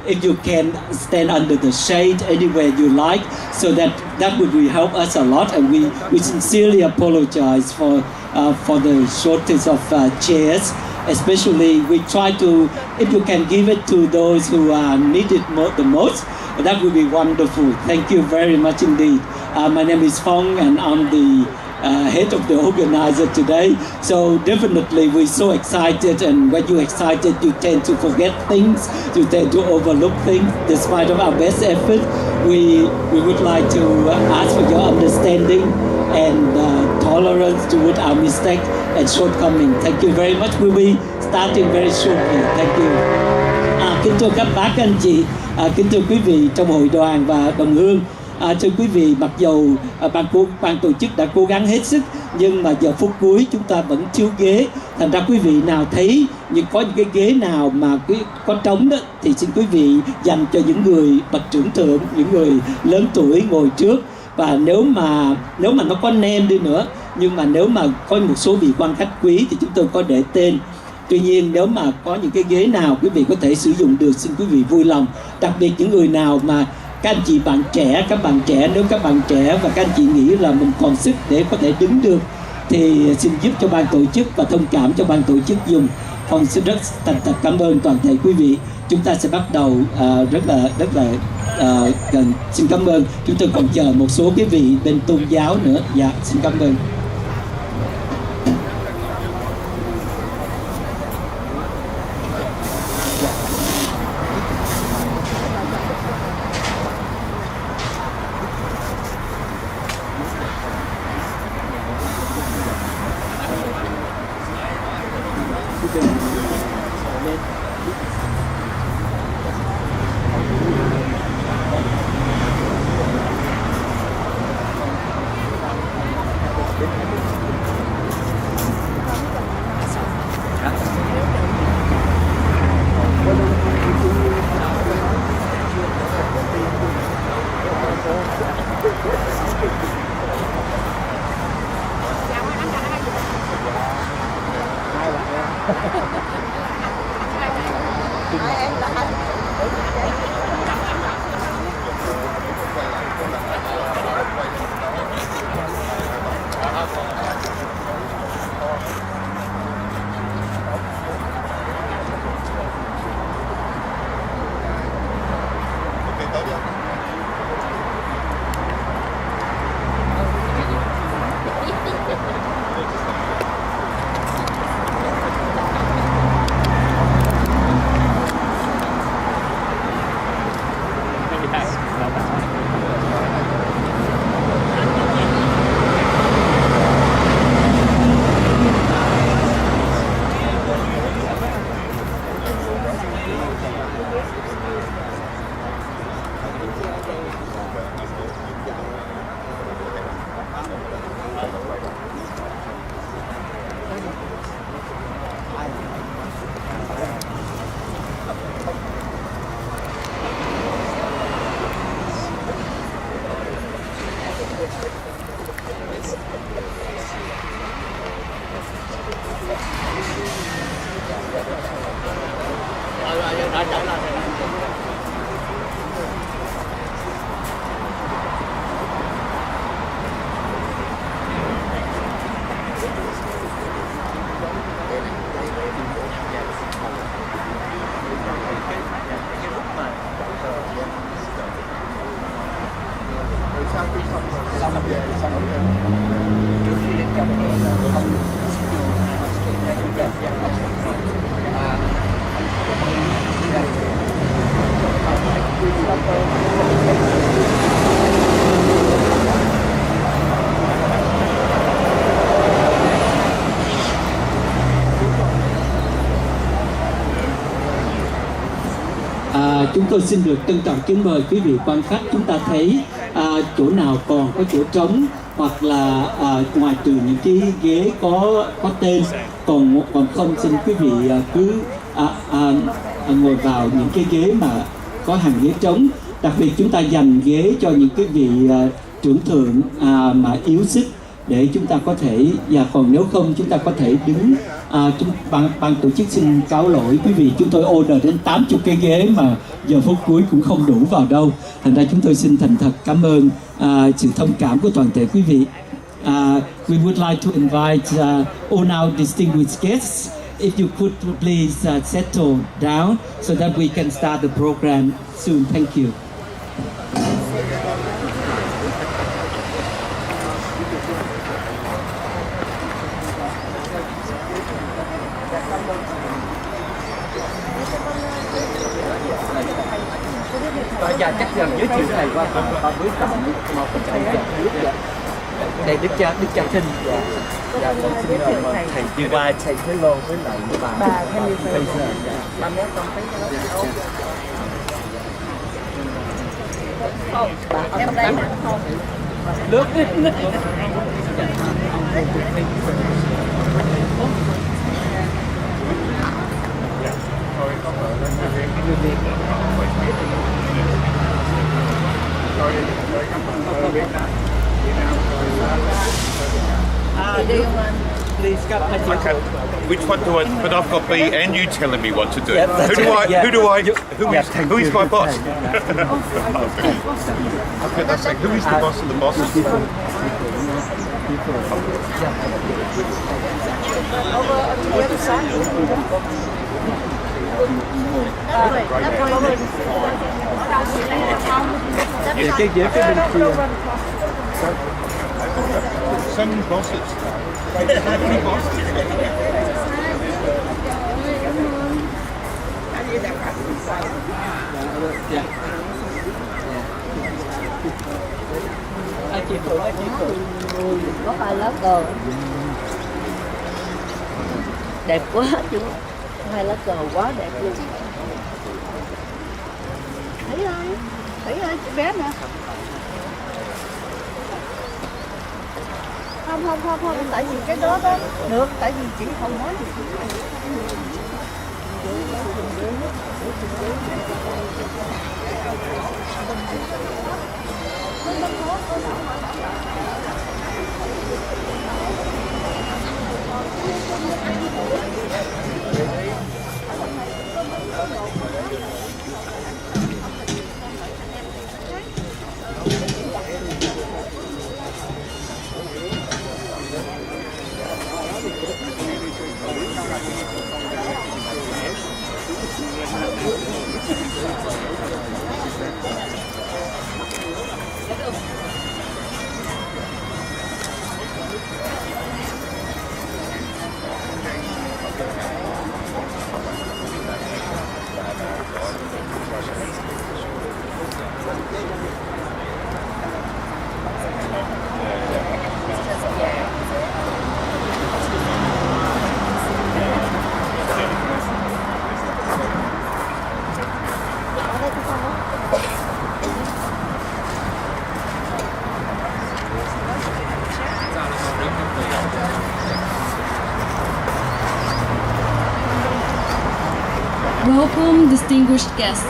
if you can stand under the shade anywhere you like, so that would really help us a lot. And we sincerely apologize for the shortage of chairs. Especially, we try to, if you can give it to those who need it the most, that would be wonderful. Thank you very much indeed. My name is Phong, and I'm the head of the organizer today. So definitely we're so excited, and when you're excited, you tend to forget things, you tend to overlook things. Despite of our best effort, we would like to ask for your understanding and tolerance toward our mistake and shortcoming. Thank you very much. We'll be starting very shortly. Thank you. Kính thưa các bác, các anh chị, kính thưa quý vị trong hội đoàn và đồng hương. Thưa quý vị, mặc dù ban tổ chức đã cố gắng hết sức, nhưng mà giờ phút cuối chúng ta vẫn thiếu ghế. Thành ra quý vị nào thấy có những cái ghế nào mà có trống đó, thì xin quý vị dành cho những người bậc trưởng thượng, những người lớn tuổi ngồi trước. Và nếu mà nó có nem đi nữa, nhưng mà nếu mà có một số vị quan khách quý thì chúng tôi có để tên. Tuy nhiên nếu mà có những cái ghế nào quý vị có thể sử dụng được, xin quý vị vui lòng. Đặc biệt những người nào mà các anh chị bạn trẻ, nếu các bạn trẻ và các anh chị nghĩ là mình còn sức để có thể đứng được, thì xin giúp cho ban tổ chức và thông cảm cho ban tổ chức dùng. Phong xin rất thành thật cảm ơn toàn thể quý vị. Chúng ta sẽ bắt đầu rất là gần. Xin cảm ơn. Chúng tôi còn chờ một số cái vị bên tôn giáo nữa. Dạ, xin cảm ơn. Chúng tôi xin được trân trọng kính mời quý vị quan khách. Chúng ta thấy chỗ nào còn có chỗ trống, hoặc là ngoài trừ những cái ghế có tên, còn không, xin quý vị cứ ngồi vào những cái ghế mà có hàng ghế trống. Đặc biệt chúng ta dành ghế cho những cái vị trưởng thượng mà yếu sức, để chúng ta có thể, và còn nếu không chúng ta có thể đứng Ban tổ chức xin cáo lỗi quý vị, chúng tôi order đến 80 cái ghế mà giờ phút cuối cũng không đủ vào đâu. Thành ra chúng tôi xin thành thật cảm ơn sự thông cảm của toàn thể quý vị. We would like to invite all our distinguished guests. If you could please settle down so that we can start the program soon. Thank you. Dạ chắc rằng giới thiệu thầy qua phần bước tập một thầy đây Đức Cha Thinh. Dạ con xin mời thầy đi qua thầy hello với lại bà Fraser. Ba mẹ con thấy bà em đây không nước Okay. Which one do I? But I've got B and you telling me what to do. Yeah, Who do I? yeah. Who is my boss? Okay, that's like, who is the boss of the bosses? So many bosses. So many bosses. Có hai lá cờ đẹp quá chứ, hai lá cờ quá đẹp luôn. Thấy ơi chị bé nè. Không, tại vì cái đó được, tại vì chị không nói gì. Welcome, distinguished guests.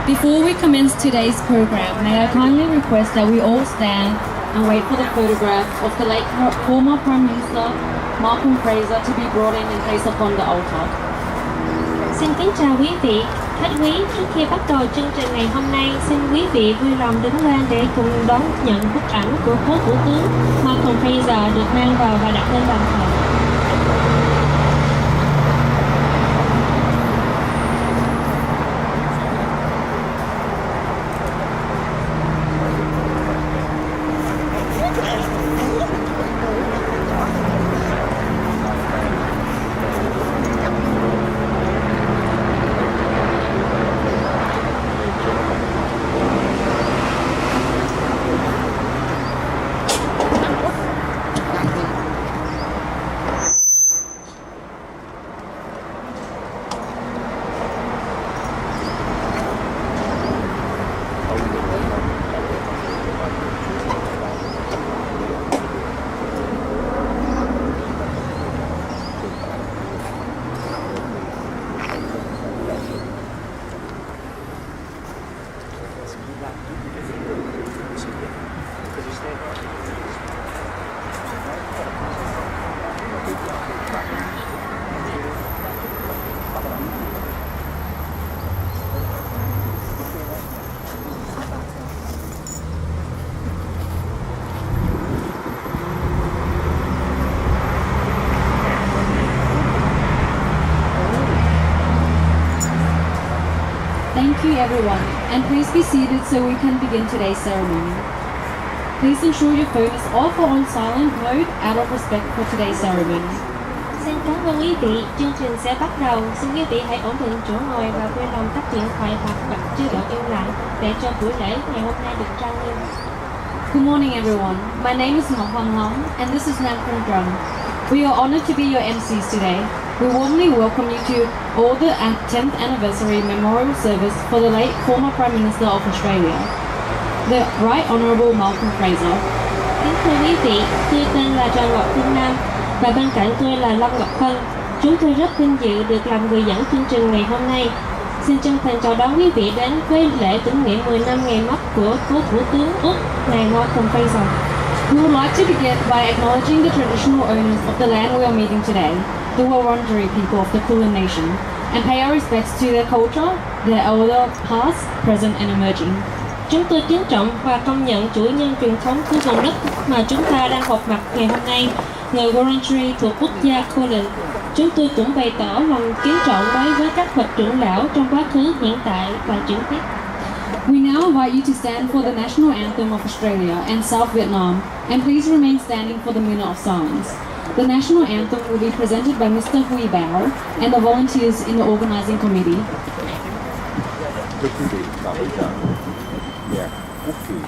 Before we commence today's program, may I kindly request that we all stand and wait for the photograph of the late former Prime Minister Malcolm Fraser to be brought in and placed upon the altar. Xin kính chào quý vị, khách quý. Trước khi bắt đầu chương trình ngày hôm nay, xin quý vị vui lòng đứng lên để cùng đón nhận bức ảnh của cố Thủ tướng Malcolm Fraser được mang vào và đặt lên bàn thờ. you everyone, and please be seated so we can begin today's ceremony. Please ensure your phone is off or on silent mode out of respect for today's ceremony. Xin cảm ơn quý vị, chương trình sẽ bắt đầu. Xin quý vị hãy ổn định chỗ ngồi và vui lòng tắt điện thoại hoặc bật chế độ im lặng để cho buổi lễ ngày hôm nay được trang nghiêm. Good morning everyone. My name is Ngọc Hoàng Long and this is Nam Phong Drum. We are honored to be your MCs today. We warmly welcome you to all the 10th anniversary memorial service for the late former Prime Minister of Australia, the Right Honourable Malcolm Fraser. Kính thưa quý vị, tôi tên là Trần Ngọc Phương Nam và bên cạnh tôi là Lâm Ngọc Hân. Chúng tôi rất vinh dự được làm người dẫn chương trình ngày hôm nay. Xin chân thành chào đón quý vị đến với lễ tưởng niệm 10 năm ngày mất của cố Thủ tướng Úc, ngài Malcolm Fraser. We would like to begin by acknowledging the traditional owners of the land we are meeting today, the Wurundjeri people of the Kulin Nation, and pay our respects to their culture, their elder past, present and emerging. Chúng tôi kính trọng và công nhận chủ nhân truyền thống của vùng đất mà chúng ta đang họp mặt ngày hôm nay, người Wurundjeri thuộc quốc gia Kulin. Chúng tôi cũng bày tỏ lòng kính trọng đối với các bậc trưởng lão trong quá khứ, hiện tại và chuyển tiếp. We now invite you to stand for the national anthem of Australia and South Vietnam, and please remain standing for the minute of silence. The national anthem will be presented by Mr. Hui Bao and the volunteers in the organising committee.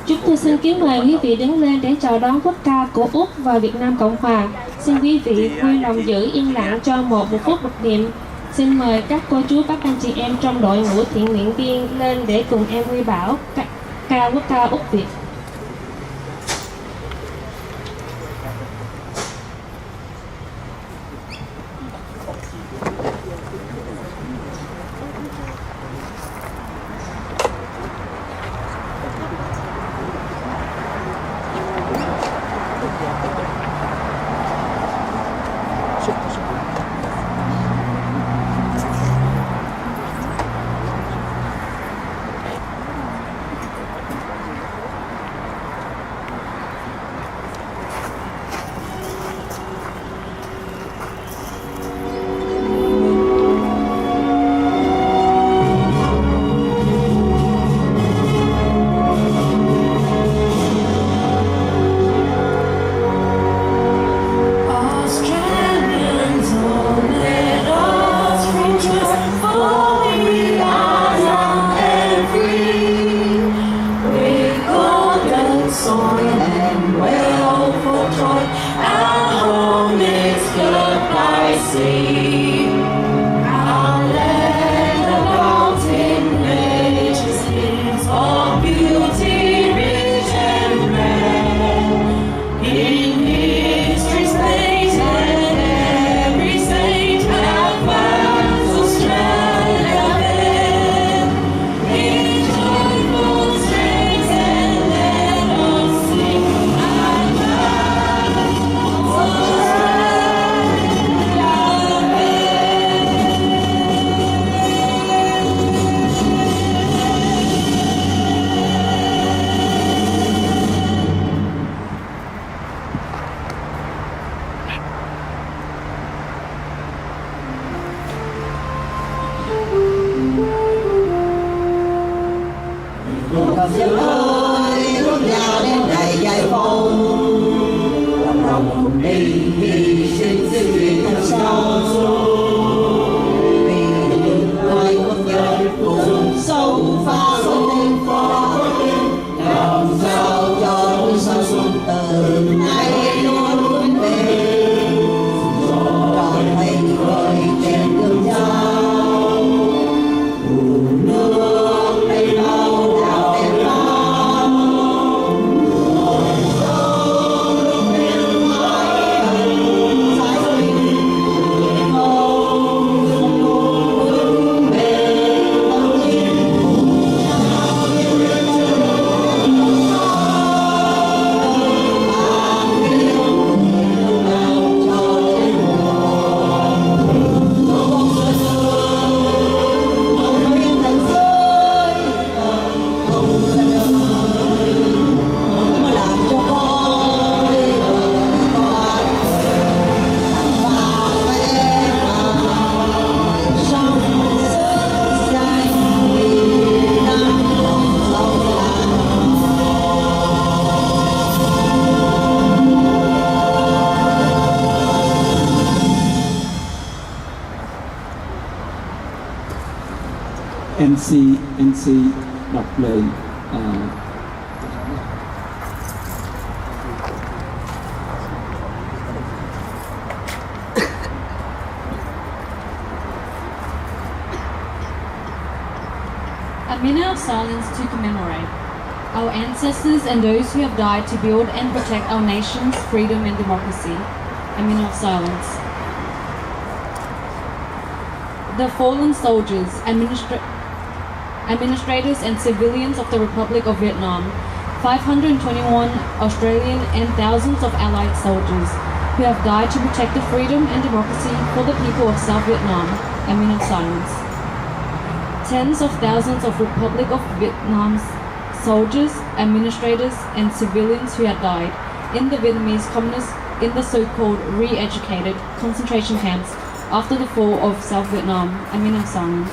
Chúng tôi xin kính mời quý vị đứng lên để chào đón quốc ca của Úc và Việt Nam Cộng Hòa. Xin quý vị vui lòng giữ yên lặng cho một phút mặc niệm. Xin mời các cô chú, các anh chị em trong đội ngũ thiện nguyện viên lên để cùng em Huy Bảo ca quốc ca Úc Việt. MC đọc lời A minute of silence to commemorate our ancestors and those who have died to build and protect our nation's freedom and democracy. A minute of silence. The fallen soldiers, administrators and civilians of the Republic of Vietnam, 521 Australian and thousands of Allied soldiers who have died to protect the freedom and democracy for the people of South Vietnam. A minute of silence. Tens of thousands of Republic of Vietnam's soldiers, administrators and civilians who had died in the Vietnamese communists in the so-called re-educated concentration camps after the fall of South Vietnam. A minute of silence.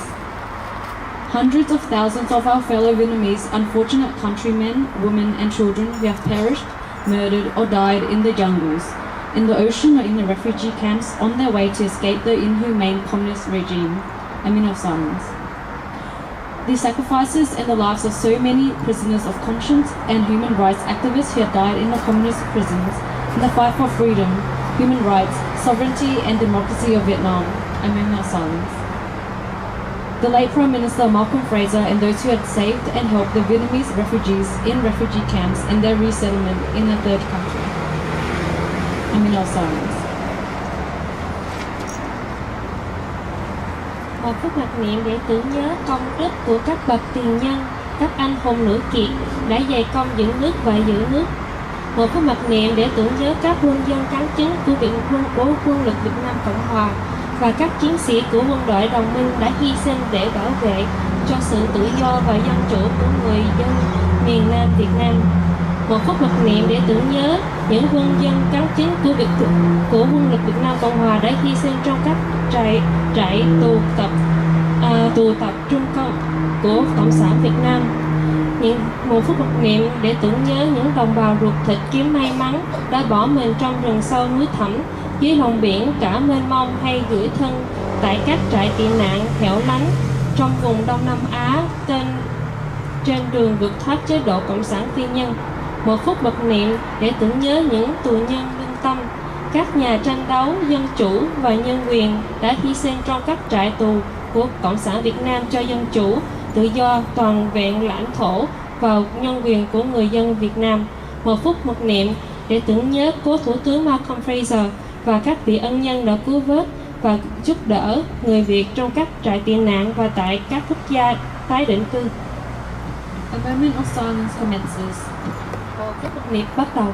Hundreds of thousands of our fellow Vietnamese unfortunate countrymen, women and children who have perished, murdered or died in the jungles, in the ocean or in the refugee camps on their way to escape the inhumane communist regime. A minute of silence. The sacrifices and the lives of so many prisoners of conscience and human rights activists who have died in the communist prisons in the fight for freedom, human rights, sovereignty and democracy of Vietnam. A minute of silence. The late Prime Minister Malcolm Fraser and those who had saved and helped the Vietnamese refugees in refugee camps and their resettlement in a third country. A minute of silence. Một phút mặc niệm để tưởng nhớ công đức của các bậc tiền nhân, các anh hùng nữ kiệt đã dày công giữ nước và giữ nước. Một phút mặc niệm để tưởng nhớ các quân dân cán chính của quân lực Việt Nam Cộng Hòa và các chiến sĩ của quân đội đồng minh đã hy sinh để bảo vệ cho sự tự do và dân chủ của người dân miền Nam Việt Nam. Một phút mặc niệm để tưởng nhớ những quân dân cán chính của quân lực Việt Nam Cộng Hòa đã hy sinh trong các trại tù tập trung cộng của Cộng sản Việt Nam. Một phút mặc niệm để tưởng nhớ những đồng bào ruột thịt kiếm may mắn đã bỏ mình trong rừng sâu núi thẳm, dưới lòng biển cả mênh mông hay gửi thân tại các trại tị nạn hẻo lánh trong vùng Đông Nam Á trên đường vượt thoát chế độ Cộng sản phi nhân. Một phút mặc niệm để tưởng nhớ những tù nhân lương tâm, các nhà tranh đấu dân chủ và nhân quyền đã hy sinh trong các trại tù của Cộng sản Việt Nam cho dân chủ, tự do, toàn vẹn lãnh thổ và nhân quyền của người dân Việt Nam. Một phút mặc niệm để tưởng nhớ cố Thủ tướng Malcolm Fraser và các vị ân nhân đã cứu vớt và giúp đỡ người Việt trong các trại tị nạn và tại các quốc gia tái định cư. A moment of silence commences. Một phút mặc niệm bắt đầu.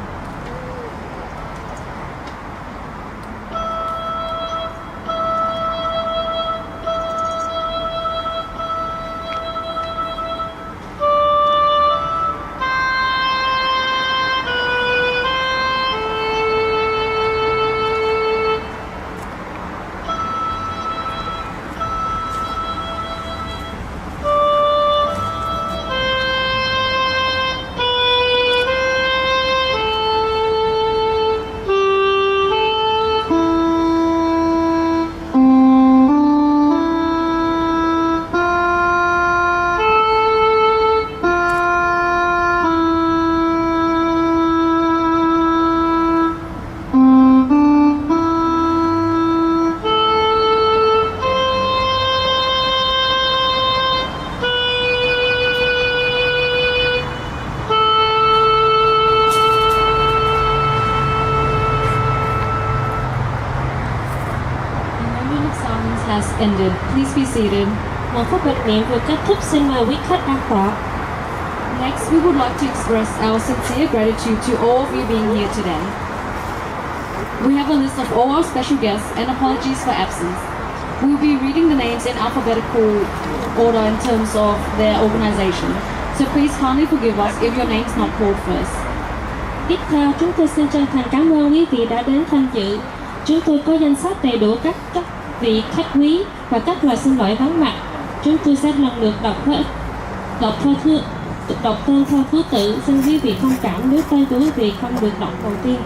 Ended. Please be seated. Một phút mặc niệm vừa kết thúc, xin mời quý khách an tọa. Next, we would like to express our sincere gratitude to all of you being here today. We have a list of all our special guests and apologies for absence. We will be reading the names in alphabetical order in terms of their organization. So please kindly forgive us if your name's not called first. Tiếp theo, chúng tôi xin chân thành cảm ơn quý vị đã đến tham dự. Chúng tôi có danh sách đầy đủ các vị khách quý và các lời xin lỗi vắng mặt. Chúng tôi sẽ lần lượt đọc tên theo thứ tự. Xin quý vị thông cảm nếu tên của quý vị không được đọc đầu tiên.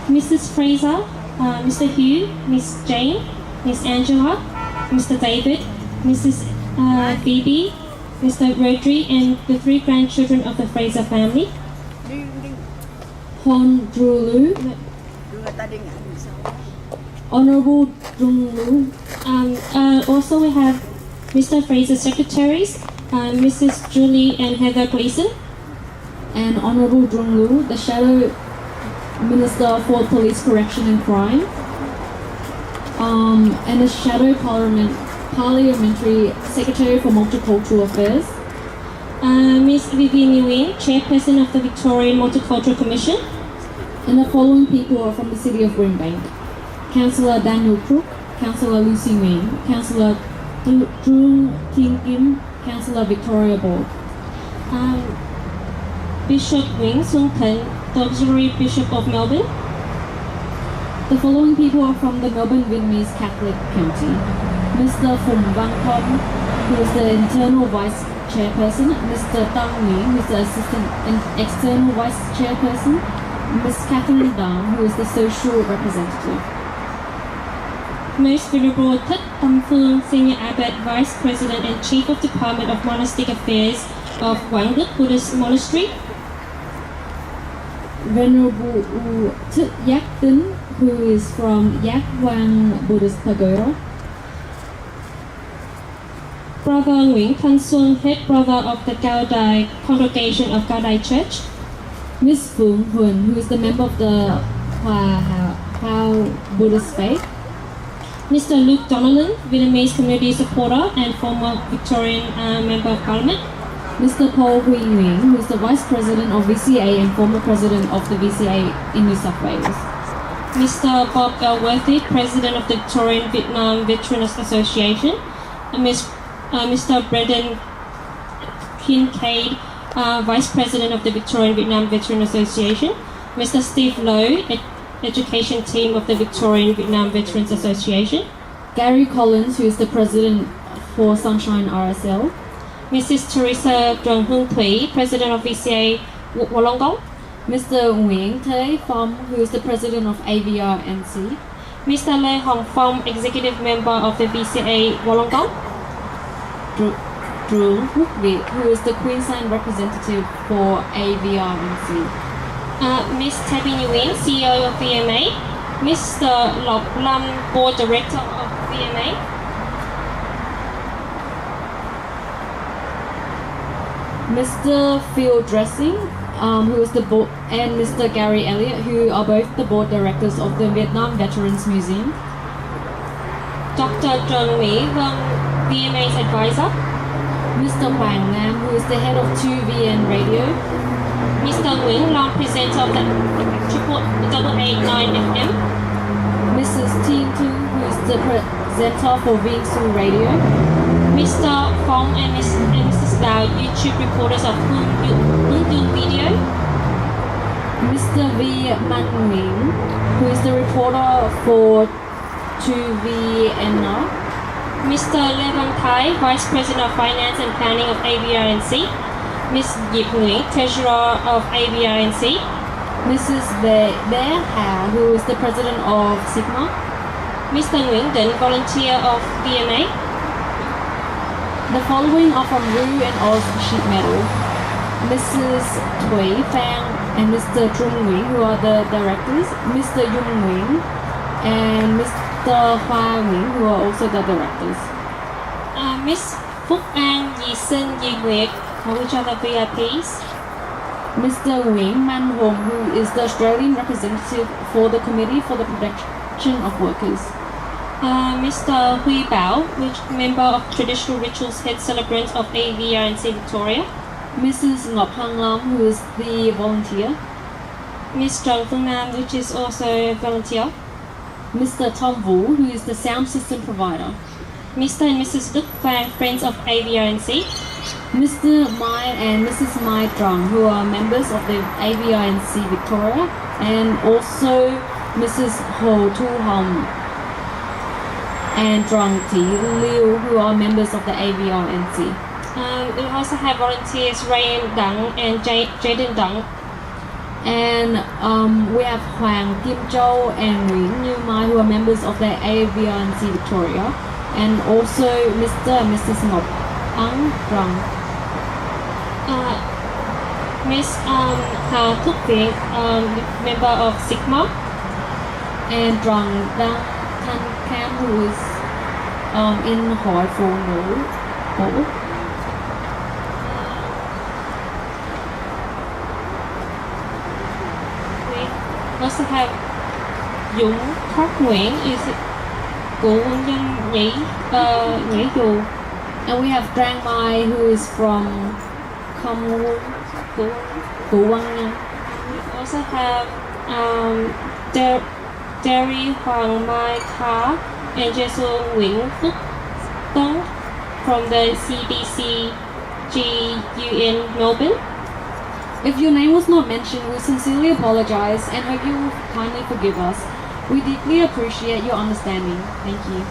Mrs. Fraser, Mr. Hugh, Miss Jane, Miss Angela, Mr. David, Mrs. Phoebe, Mr. Rodri, and the 3 grandchildren of the Fraser family. Hon Drulu, Honorable Drulu, Also, we have Mr. Fraser's secretaries, Mrs. Julie and Heather Gleason, and Honorable Drulu, the Shadow Minister for Police Correction and Crime, and the Shadow Parliamentary Secretary for Multicultural Affairs, Miss Vivian Nguyen, Chairperson of the Victorian Multicultural Commission. and the following people are from the City of Greenbank: Councillor Daniel Crook, Councillor Lucy Ming, Councillor Drew King Kim, Councillor Victoria Borg. Bishop Wing Sung Pen, the Auxiliary Bishop of Melbourne. The following people are from the Melbourne Vietnamese Catholic County: Mr. Phum Van Kom, who is the Internal Vice Chairperson; Mr. Tang Nguyen, who is the Assistant and External Vice Chairperson; Ms. Catherine Dang, who is the Social Representative. Most Venerable Thich Tam Phương, Senior Abbot, Vice President and Chief of Department of Monastic Affairs of Quang Đức Buddhist Monastery. Venerable U Thich Yak Tin, who is from Yak Wang Buddhist Pagoda. Brother Nguyễn Thanh Xuân, Head Brother of the Cao Dai Congregation of Cao Dai Church. Ms. Phương Huyen, who is the member of the Hao Buddhist faith. Mr. Luke Donnellan, Vietnamese community supporter and former Victorian Member of Parliament. Mr. Paul Huy Nguyen, who is the Vice President of VCA and former President of the VCA in New South Wales. Mr. Bob Elworthy, President of the Victorian Vietnam Veterans Association. And Mr. Brendan Kincaid, Vice President of the Victorian Vietnam Veteran Association. Mr. Steve Lowe, Education Team of the Victorian Vietnam Veterans Association. Gary Collins, who is the President for Sunshine RSL. Mrs. Teresa Trung Hương Thủy, President of VCA Wollongong. Mr. Nguyen Thế Phom, who is the President of AVRNC. Mr. Lê Hồng Phong, Executive Member of the VCA Wollongong. Trung Quốc Việt, who is the Queensland representative for AVRNC. Ms. Tabby Nguyen, CEO of VMA. Mr. Lộc Lam, Board Director of VMA. Mr. Phil Dressing, who is the board, and Mr. Gary Elliott, who are both the board directors of the Vietnam Veterans Museum. Dr. Trần Mỹ Vân, VMA's advisor. Mr. Hoàng Nam, who is the head of 2VN Radio. Mr. Nguyễn Long, presenter of the 889 FM. Mrs. Tin Tu, who is the presenter for Vinh Su Radio. Mr. Phong and Mrs. Lau, YouTube reporters of Hương Dung Video. Mr. V. Man Nguyen, who is the reporter for 2VNR. Mr. Lê Văn Thái, Vice President of Finance and Planning of AVRNC. Ms. Diệp Nguyễn, Treasurer of AVRNC. Mrs. Bé Hà, who is the President of Sigma. Mr. Nguyễn Định, volunteer of VMA. The following are from Ru and Oz Sheet Metal: Mrs. Thuy Phang and Mr. Trung Nguyen, who are the directors, Mr. Yung Nguyen and Mr. Hoa Nguyen, who are also the directors. Miss Phúc An, Yi Sinh, Yi Nguyệt, which are the VIPs. Mr. Nguyen Man Hong, who is the Australian representative for the Committee for the Protection of Workers. Mr. Hui Bao, which member of Traditional Rituals Head Celebrant of AVRNC Victoria. Mrs. Ngọc Hang Lam, who is the volunteer. Miss Trần Phương Nam, which is also a volunteer. Mr. Tom Vu, who is the sound system provider. Mr. and Mrs. Đức Phan, friends of AVRNC. Mr. Mai and Mrs. Mai Trung, who are members of the AVRNC Victoria, and also Mrs. Ho Tu Hong and Trung Thi Liu, who are members of the AVRNC. We also have volunteers Ryan Dang and Jaden Dang. And we have Hoàng Kim Châu and Nguyễn Như Mai, who are members of the AVRNC Victoria, and also Mr. and Mrs. Ngọc Ấn Rồng. Miss Hà Thúc Việt, member of Sigma. And Trần Đăng Thanh Cam, who is in Hội Phụ Nữ của Úc. We also have Dũng Khắc Nguyễn, is cựu quân nhân nhảy dù. And we have Trang Mai, who is from Khăm Quân, cựu quân nhân. We also have Terry Hoàng Mai Khá and Jesu Nguyễn Phúc Tấn from the CBC GUN Melbourne. If your name was not mentioned, we sincerely apologize and hope you will kindly forgive us. We deeply appreciate your understanding. Thank you.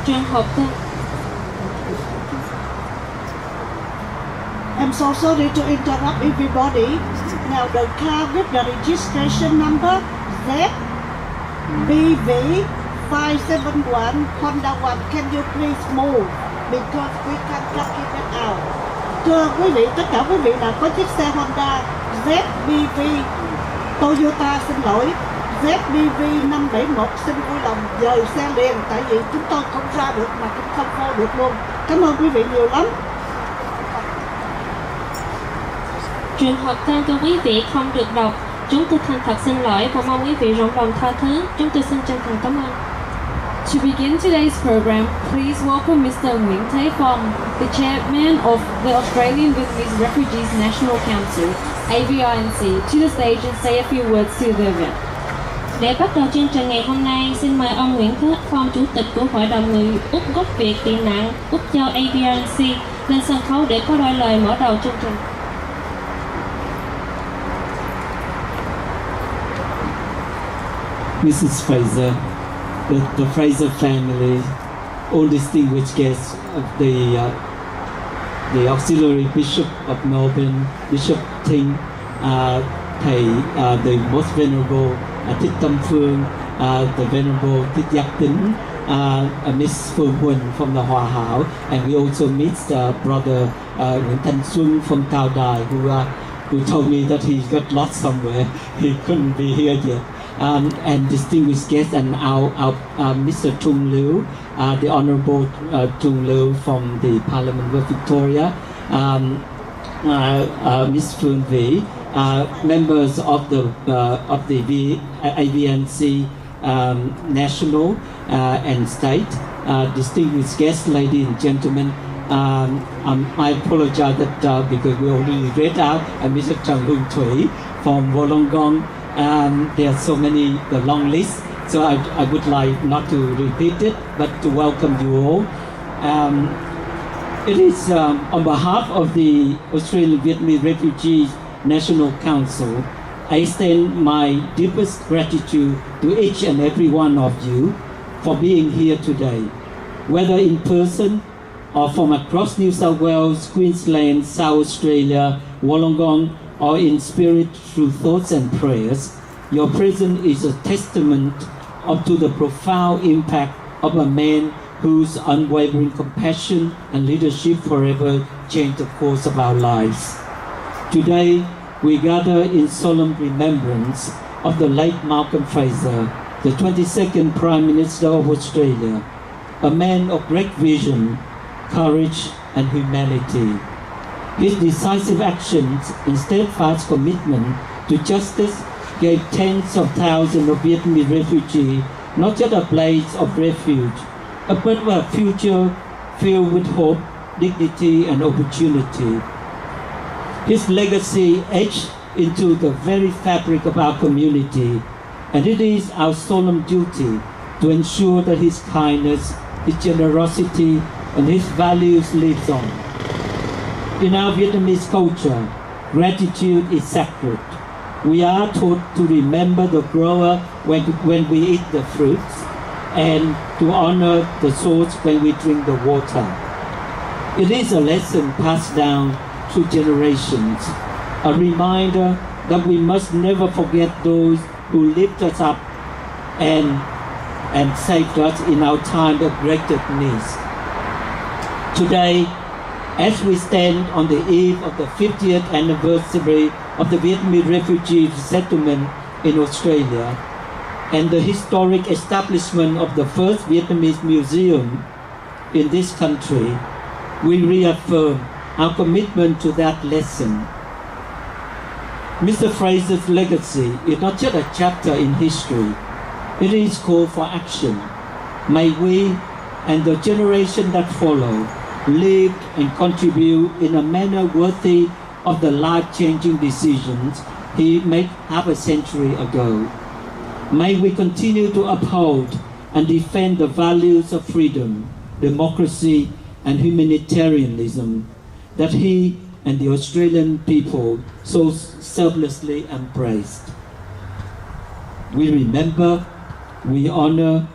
Trường hợp I'm so sorry to interrupt everybody. Now the car with the registration number ZBV571 Honda One, can you please move because we can't get it out. Thưa quý vị, tất cả quý vị là có chiếc xe Honda ZBV Toyota, xin lỗi, ZBV571 xin vui lòng dời xe liền, tại vì chúng tôi không ra được mà cũng không vô được luôn. Cảm ơn quý vị nhiều lắm. Trường hợp tên của quý vị không được đọc, chúng tôi thành thật xin lỗi và mong quý vị rộng lòng tha thứ. Chúng tôi xin chân thành cảm ơn. To begin today's program, please welcome Mr. Nguyễn Thế Phong, the chairman of the Australian Vietnamese Refugees National Council, AVRNC, to the stage and say a few words to the event. Để bắt đầu chương trình ngày hôm nay, xin mời ông Nguyễn Thế Phong, chủ tịch của Hội đồng người Úc gốc Việt tị nạn Úc Châu AVRNC, lên sân khấu để có đôi lời mở đầu chương trình. Mrs. Fraser, the Fraser family, all distinguished guests of the auxiliary bishop of Melbourne, Bishop Ting, the most venerable Thích Tâm Phương, the venerable Thích Giác Tính, Miss Phương Huỳnh from the Hòa Hảo, and we also meet brother Nguyễn Thanh Xuân from Cao Đài, who told me that he got lost somewhere, he couldn't be here yet. And distinguished guests, and our Mr. Trung Liu, the Honourable Trung Liu from the Parliament of Victoria, Miss Phương Vy, members of the AVNC national and state, distinguished guests, ladies and gentlemen. I apologize that because we already read out Mr. Trần Hương Thủy from Wollongong. There are so many, the long list, so I would like not to repeat it, but to welcome you all. It is on behalf of the Australian Vietnamese Refugees National Council, I extend my deepest gratitude to each and every one of you for being here today, whether in person or from across New South Wales, Queensland, South Australia, Wollongong, or in spirit through thoughts and prayers. Your presence is a testament to the profound impact of a man whose unwavering compassion and leadership forever changed the course of our lives. Today, we gather in solemn remembrance of the late Malcolm Fraser, the 22nd Prime Minister of Australia, a man of great vision, courage and humanity. His decisive actions and steadfast commitment to justice gave tens of thousands of Vietnamese refugees not just a place of refuge, but a future filled with hope, dignity and opportunity. His legacy etched into the very fabric of our community, and it is our solemn duty to ensure that his kindness, his generosity and his values lives on. In our Vietnamese culture, gratitude is sacred. We are taught to remember the grower when we eat the fruits and to honor the source when we drink the water. It is a lesson passed down through generations. a reminder that we must never forget those who lift us up and saved us in our time of greatest needs. Today, as we stand on the eve of the 50th anniversary of the Vietnamese refugee settlement in Australia and the historic establishment of the first Vietnamese museum in this country, we reaffirm our commitment to that lesson. Mr. Fraser's legacy is not just a chapter in history, it is call for action. May we and the generation that follow live and contribute in a manner worthy of the life-changing decisions he made half a century ago. May we continue to uphold and defend the values of freedom, democracy, and humanitarianism that he and the Australian people so selflessly embraced. We remember, we honor,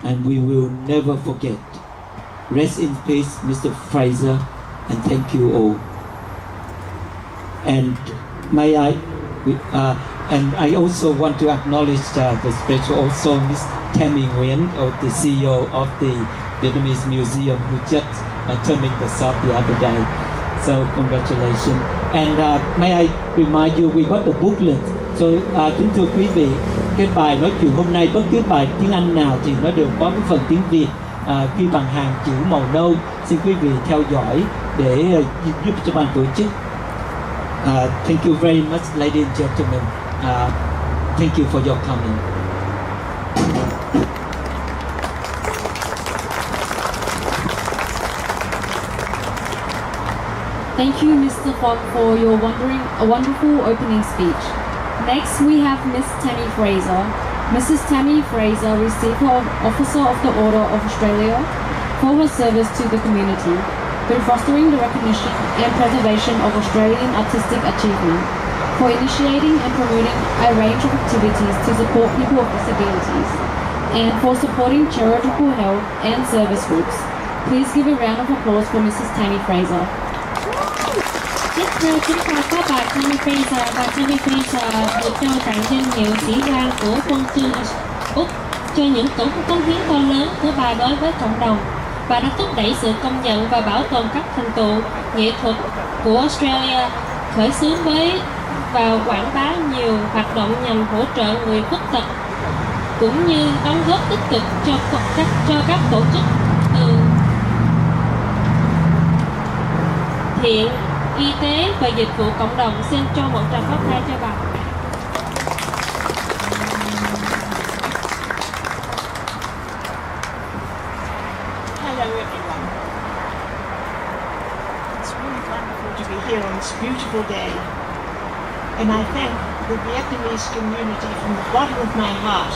and we will never forget. Rest in peace, Mr. Fraser, and thank you all. And may I also want to acknowledge the special also Ms. Tammy Nguyen, the CEO of the Vietnamese Museum, who just turning this up the other day. So congratulations. And may I remind you, we got the booklet. So kính thưa quý vị, cái bài nói chuyện hôm nay bất cứ bài tiếng Anh nào thì nó đều có cái phần tiếng Việt ghi bằng hàng chữ màu nâu. Xin quý vị theo dõi để giúp cho ban tổ chức. Thank you very much, ladies and gentlemen. Thank you for your coming. Thank you, Mr. Fogg, for your wonderful opening speech. Next, we have Miss Tammy Fraser. Mrs. Tammy Fraser received her Officer of the Order of Australia for her service to the community, through fostering the recognition and preservation of Australian artistic achievement, for initiating and promoting a range of activities to support people with disabilities, and for supporting charitable health and service groups. Please give a round of applause for Mrs. Tammy Fraser. Tiếp theo chúng ta có bà Tammy Fraser. Bà Tammy Fraser được trao tặng danh hiệu sĩ quan của quân sư Úc cho những cống hiến to lớn của bà đối với cộng đồng. Bà đã thúc đẩy sự công nhận và bảo tồn các thành tựu nghệ thuật của Australia, khởi xướng và quảng bá nhiều hoạt động nhằm hỗ trợ người khuyết tật, cũng như đóng góp tích cực cho các tổ chức từ thiện, y tế và dịch vụ cộng đồng. Xin cho một tràng pháo tay cho bà. Hello everyone. It's really wonderful to be here on this beautiful day. And I thank the Vietnamese community from the bottom of my heart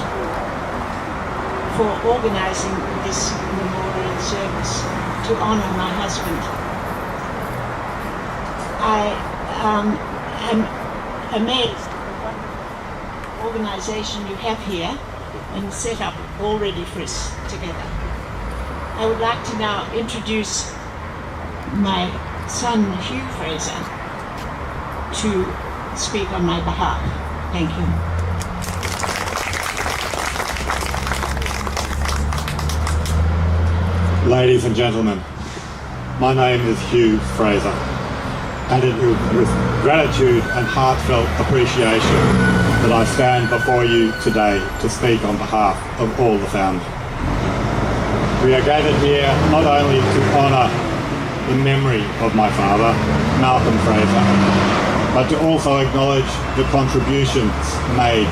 for organizing this memorial service to honor my husband. I am amazed at the wonderful organization you have here and set up all ready for us together. I would like to now introduce my son Hugh Fraser to speak on my behalf. Thank you. Ladies and gentlemen, my name is Hugh Fraser, and it is with gratitude and heartfelt appreciation that I stand before you today to speak on behalf of all the family. We are gathered here not only to honour the memory of my father, Malcolm Fraser, but to also acknowledge the contributions made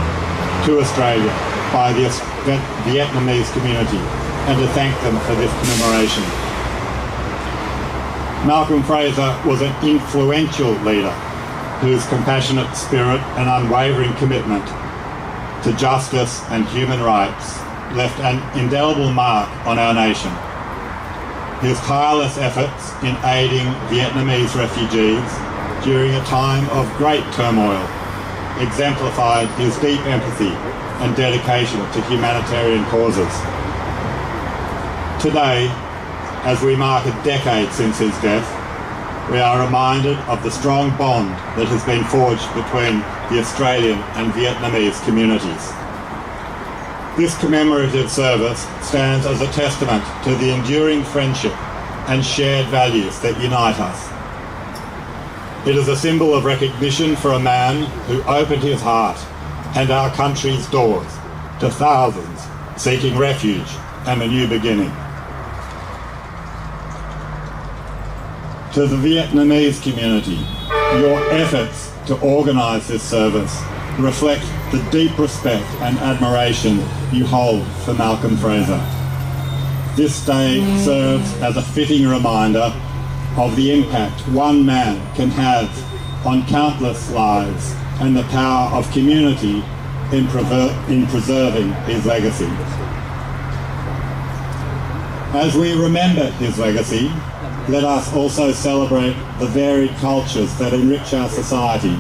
to Australia by the Vietnamese community and to thank them for this commemoration. Malcolm Fraser was an influential leader whose compassionate spirit and unwavering commitment to justice and human rights left an indelible mark on our nation. His tireless efforts in aiding Vietnamese refugees during a time of great turmoil exemplified his deep empathy and dedication to humanitarian causes. Today, as we mark a decade since his death, we are reminded of the strong bond that has been forged between the Australian and Vietnamese communities. This commemorative service stands as a testament to the enduring friendship and shared values that unite us. It is a symbol of recognition for a man who opened his heart and our country's doors to thousands seeking refuge and a new beginning. To the Vietnamese community, your efforts to organise this service reflect the deep respect and admiration you hold for Malcolm Fraser. This day serves as a fitting reminder of the impact one man can have on countless lives and the power of community in preserving his legacy. As we remember his legacy, let us also celebrate the varied cultures that enrich our society.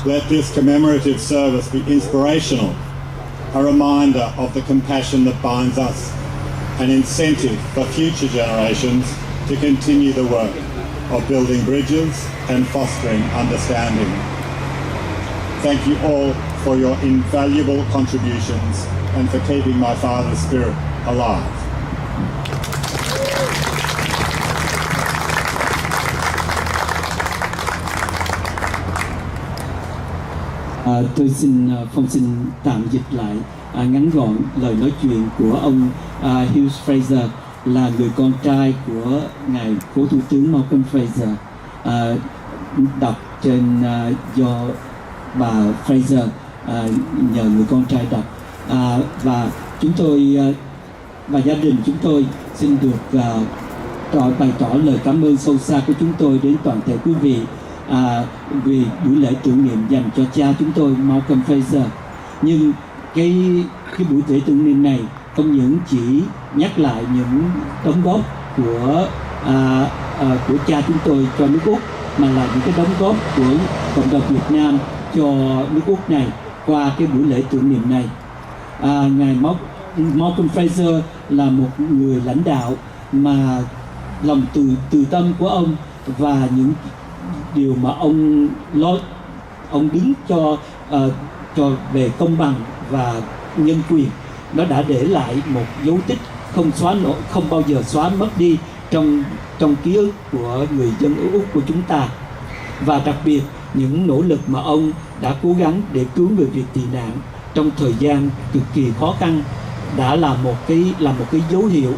Let this commemorative service be inspirational, a reminder of the compassion that binds us, an incentive for future generations to continue the work of building bridges and fostering understanding. Thank you all for your invaluable contributions and for keeping my father's spirit alive. Tôi xin tạm dịch lại ngắn gọn lời nói chuyện của ông Hugh Fraser, là người con trai của ngài cố Thủ tướng Malcolm Fraser, đọc trên do bà Fraser nhờ người con trai đọc, và chúng tôi và gia đình chúng tôi xin được bày tỏ lời cảm ơn sâu xa của chúng tôi đến toàn thể quý vị vì buổi lễ tưởng niệm dành cho cha chúng tôi Malcolm Fraser. Nhưng cái buổi lễ tưởng niệm này không những chỉ nhắc lại những đóng góp của cha chúng tôi cho nước Úc, mà là những cái đóng góp của cộng đồng Việt Nam cho nước Úc này qua cái buổi lễ tưởng niệm này. Ngài Malcolm Fraser là một người lãnh đạo mà lòng từ tâm của ông và những điều mà ông đứng cho về công bằng và nhân quyền, nó đã để lại một dấu tích không bao giờ xóa mất đi trong ký ức của người dân Úc của chúng ta. Và đặc biệt những nỗ lực mà ông đã cố gắng để cứu người Việt tị nạn trong thời gian cực kỳ khó khăn đã là một cái dấu hiệu,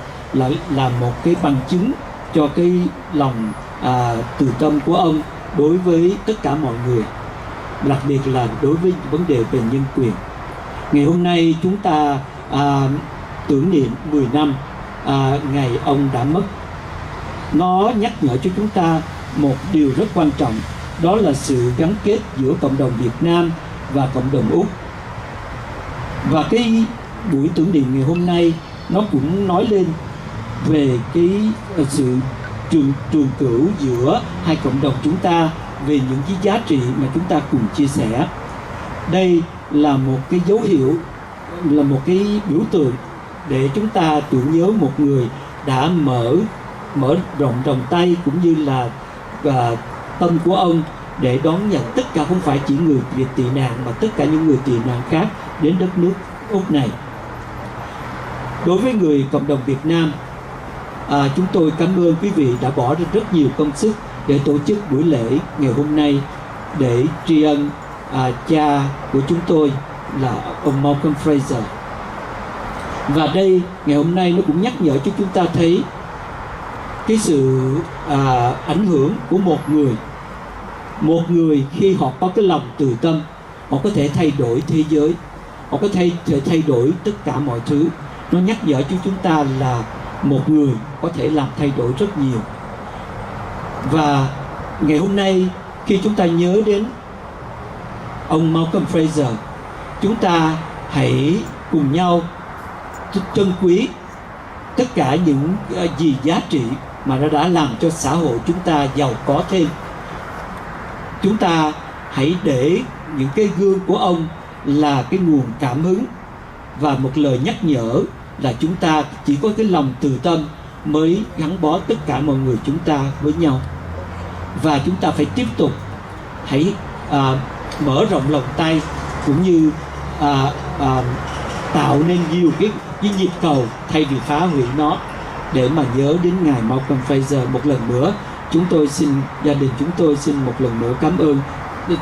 là một cái bằng chứng cho cái lòng từ tâm của ông đối với tất cả mọi người, đặc biệt là đối với vấn đề về nhân quyền. Ngày hôm nay chúng ta tưởng niệm 10 năm ngày ông đã mất. Nó nhắc nhở cho chúng ta một điều rất quan trọng, đó là sự gắn kết giữa cộng đồng Việt Nam và cộng đồng Úc. Và cái buổi tưởng niệm ngày hôm nay nó cũng nói lên về cái sự trường cửu giữa hai cộng đồng chúng ta, về những cái giá trị mà chúng ta cùng chia sẻ. Đây là một cái dấu hiệu, là một cái biểu tượng để chúng ta tưởng nhớ một người đã mở rộng vòng tay cũng như là tâm của ông để đón nhận tất cả, không phải chỉ người Việt tị nạn mà tất cả những người tị nạn khác đến đất nước Úc này. Đối với người cộng đồng Việt Nam, chúng tôi cảm ơn quý vị đã bỏ ra rất nhiều công sức để tổ chức buổi lễ ngày hôm nay để tri ân cha của chúng tôi là ông Malcolm Fraser. Và đây ngày hôm nay nó cũng nhắc nhở cho chúng ta thấy cái sự ảnh hưởng của một người khi họ có cái lòng từ tâm, họ có thể thay đổi thế giới, họ có thể thay đổi tất cả mọi thứ. Nó nhắc nhở cho chúng ta là một người có thể làm thay đổi rất nhiều. Và ngày hôm nay khi chúng ta nhớ đến ông Malcolm Fraser, chúng ta hãy cùng nhau trân quý tất cả những gì giá trị mà nó đã làm cho xã hội chúng ta giàu có thêm. Chúng ta hãy để những cái gương của ông là cái nguồn cảm hứng và một lời nhắc nhở là chúng ta chỉ có cái lòng từ tâm mới gắn bó tất cả mọi người chúng ta với nhau. và chúng ta phải tiếp tục hãy mở rộng lòng tay, cũng như tạo nên nhiều cái nhịp cầu thay vì phá hủy nó, để mà nhớ đến ngài Malcolm Fraser. Một lần nữa gia đình chúng tôi xin một lần nữa cảm ơn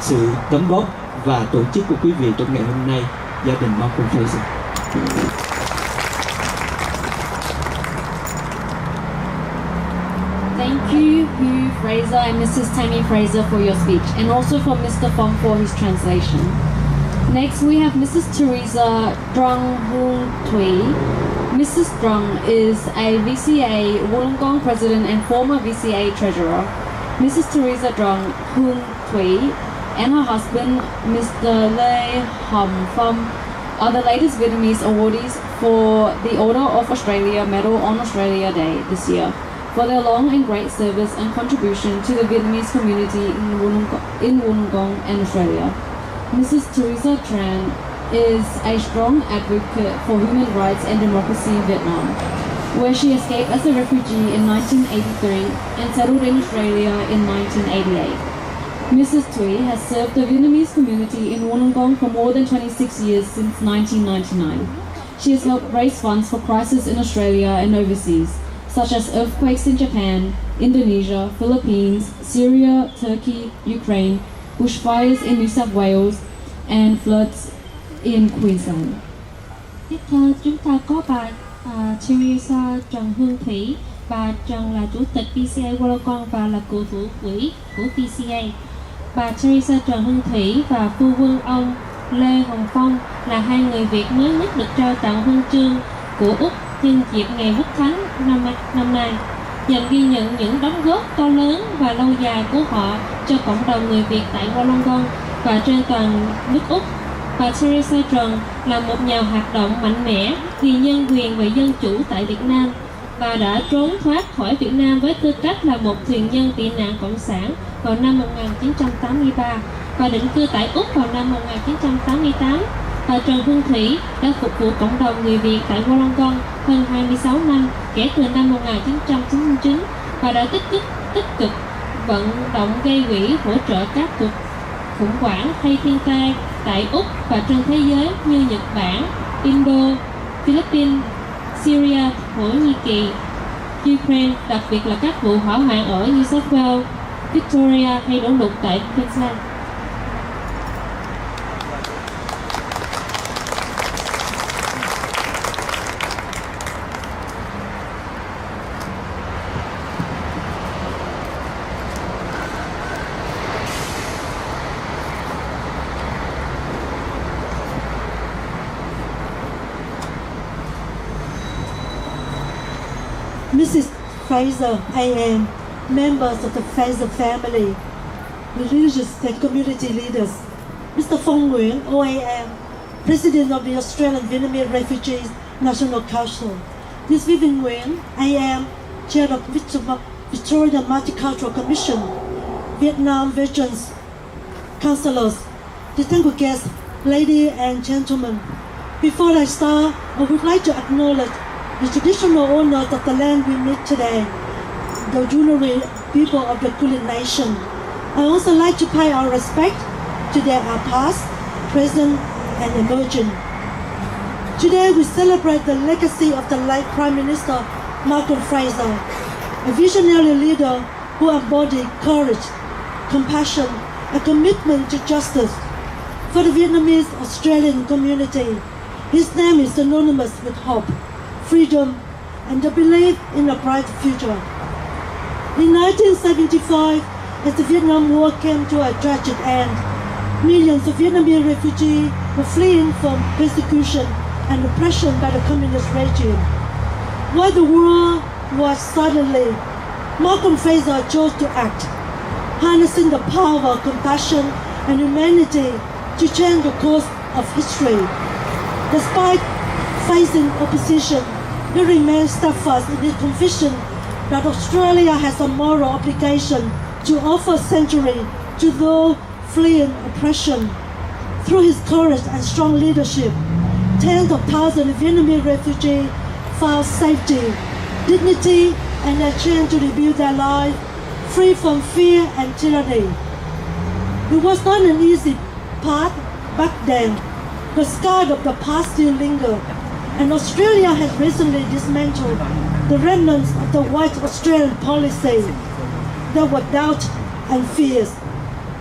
sự đóng góp và tổ chức của quý vị trong ngày hôm nay, gia đình Malcolm Fraser. Thank you, Hugh Fraser and Mrs. Tammy Fraser for your speech, and also for Mr. Phong for his translation. Next, we have Mrs. Teresa Drung Hoon Thuy. Mrs. Drung is a VCA Wollongong president and former VCA treasurer. Mrs. Teresa Drung Hoon Thuy and her husband, Mr. Lê Hồng Phong, are the latest Vietnamese awardees for the Order of Australia Medal on Australia Day this year, for their long and great service and contribution to the Vietnamese community in Wollongong and Australia. Mrs. Teresa Tran is a strong advocate for human rights and democracy in Vietnam, where she escaped as a refugee in 1983 and settled in Australia in 1988. Mrs. Thuy has served the Vietnamese community in Wollongong for more than 26 years since 1999. She has helped raise funds for crises in Australia and overseas, such as earthquakes in Japan, Indonesia, Philippines, Syria, Turkey, Ukraine, bushfires in New South Wales, and floods in Queensland. Tiếp theo chúng ta có bà Teresa Trần Hương Thủy. Bà Trần là chủ tịch VCA Wollongong và là cựu thủ quỹ của VCA. Bà Teresa Trần Hương Thủy và phu quân ông Lê Hồng Phong là hai người Việt mới nhất được trao tặng huân chương của Úc nhân dịp ngày Quốc khánh năm nay, nhằm ghi nhận những đóng góp to lớn và lâu dài của họ cho cộng đồng người Việt tại Wollongong và trên toàn nước Úc. Bà Teresa Trần là một nhà hoạt động mạnh mẽ vì nhân quyền và dân chủ tại Việt Nam. Bà đã trốn thoát khỏi Việt Nam với tư cách là một thuyền nhân tị nạn cộng sản vào năm 1983 và định cư tại Úc vào năm 1988. Bà Trần Hương Thủy đã phục vụ cộng đồng người Việt tại Wollongong hơn 26 năm kể từ năm 1999 và đã tích cực vận động gây quỹ hỗ trợ các cuộc khủng hoảng hay thiên tai tại Úc và trên thế giới như Nhật Bản, Indo, Philippines, Syria, Thổ Nhĩ Kỳ, Ukraine, đặc biệt là các vụ hỏa hoạn ở New South Wales, Victoria hay lũ lụt tại Queensland. Mrs. Fraser, AM, members of the Fraser family, religious and community leaders, Mr. Phong Nguyen, OAM, President of the Australian Vietnamese Refugees National Council, Ms. Vivian Nguyen, AM, Chair of Victoria Multicultural Commission, Vietnam Veterans Councillors, distinguished guests, ladies and gentlemen. Before I start, I would like to acknowledge the traditional owners of the land we meet today, the Junari people of the Kulin Nation. I also like to pay our respect to their past, present, and emerging. Today we celebrate the legacy of the late Prime Minister Malcolm Fraser, a visionary leader who embodied courage, compassion, and commitment to justice for the Vietnamese Australian community. His name is synonymous with hope, freedom, and the belief in a bright future. In 1975, as the Vietnam War came to a tragic end, millions of Vietnamese refugees were fleeing from persecution and oppression by the communist regime. While the world was suddenly, Malcolm Fraser chose to act, harnessing the power of compassion and humanity to change the course of history. Despite facing opposition, he remains steadfast in his conviction that Australia has a moral obligation to offer sanctuary to those fleeing oppression. Through his courage and strong leadership, tens of thousands of Vietnamese refugees found safety, dignity, and a chance to rebuild their lives free from fear and tyranny. It was not an easy path back then. The scars of the past still linger, and Australia has recently dismantled the remnants of the white Australian policy. There were doubt and fears.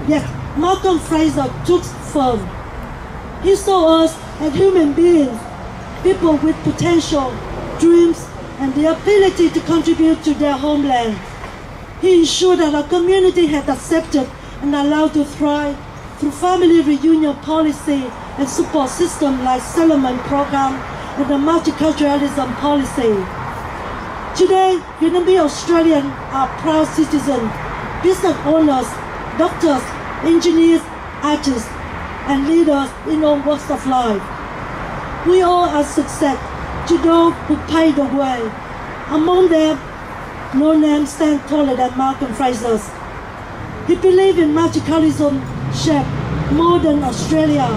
Yet Malcolm Fraser took firm. He saw us as human beings, people with potential, dreams, and the ability to contribute to their homeland. He ensured that our community had accepted and allowed to thrive through family reunion policy and support systems like settlement program and the multiculturalism policy. Today, Vietnamese Australians are proud citizens, business owners, doctors, engineers, artists, and leaders in all walks of life. We all are success to those who paved the way. Among them, no name stands taller than Malcolm Fraser. He believed in multiculturalism shaped modern Australia,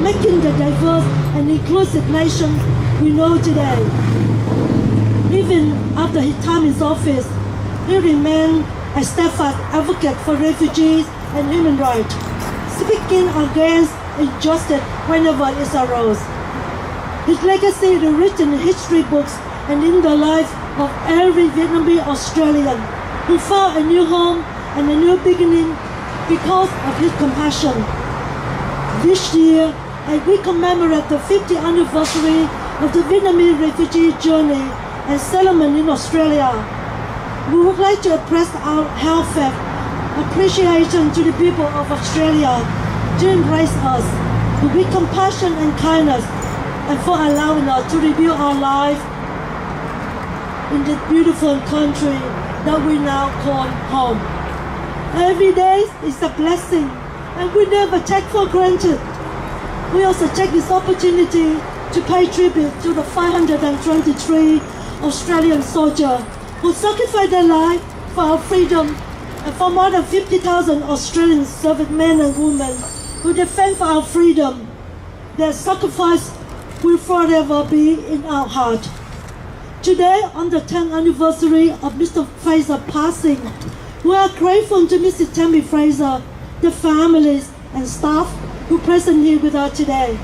making the diverse and inclusive nation we know today. Even after his time in office, he remained a steadfast advocate for refugees and human rights, speaking against injustice whenever it arose. His legacy is written in history books and in the life of every Vietnamese Australian who found a new home and a new beginning because of his compassion. This year, as we commemorate the 50th anniversary of the Vietnamese refugee journey and settlement in Australia, we would like to express our heartfelt appreciation to the people of Australia to embrace us with compassion and kindness, and for allowing us to rebuild our life in this beautiful country that we now call home. Every day is a blessing, and we never take for granted. We also take this opportunity to pay tribute to the 523 Australian soldiers who sacrificed their life for our freedom, and for more than 50,000 Australian servicemen and women who defend for our freedom. Their sacrifice will forever be in our heart. Today, on the 10th anniversary of Mr. Fraser passing, we are grateful to Mrs. Tammy Fraser, the families and staff who are present here with us today.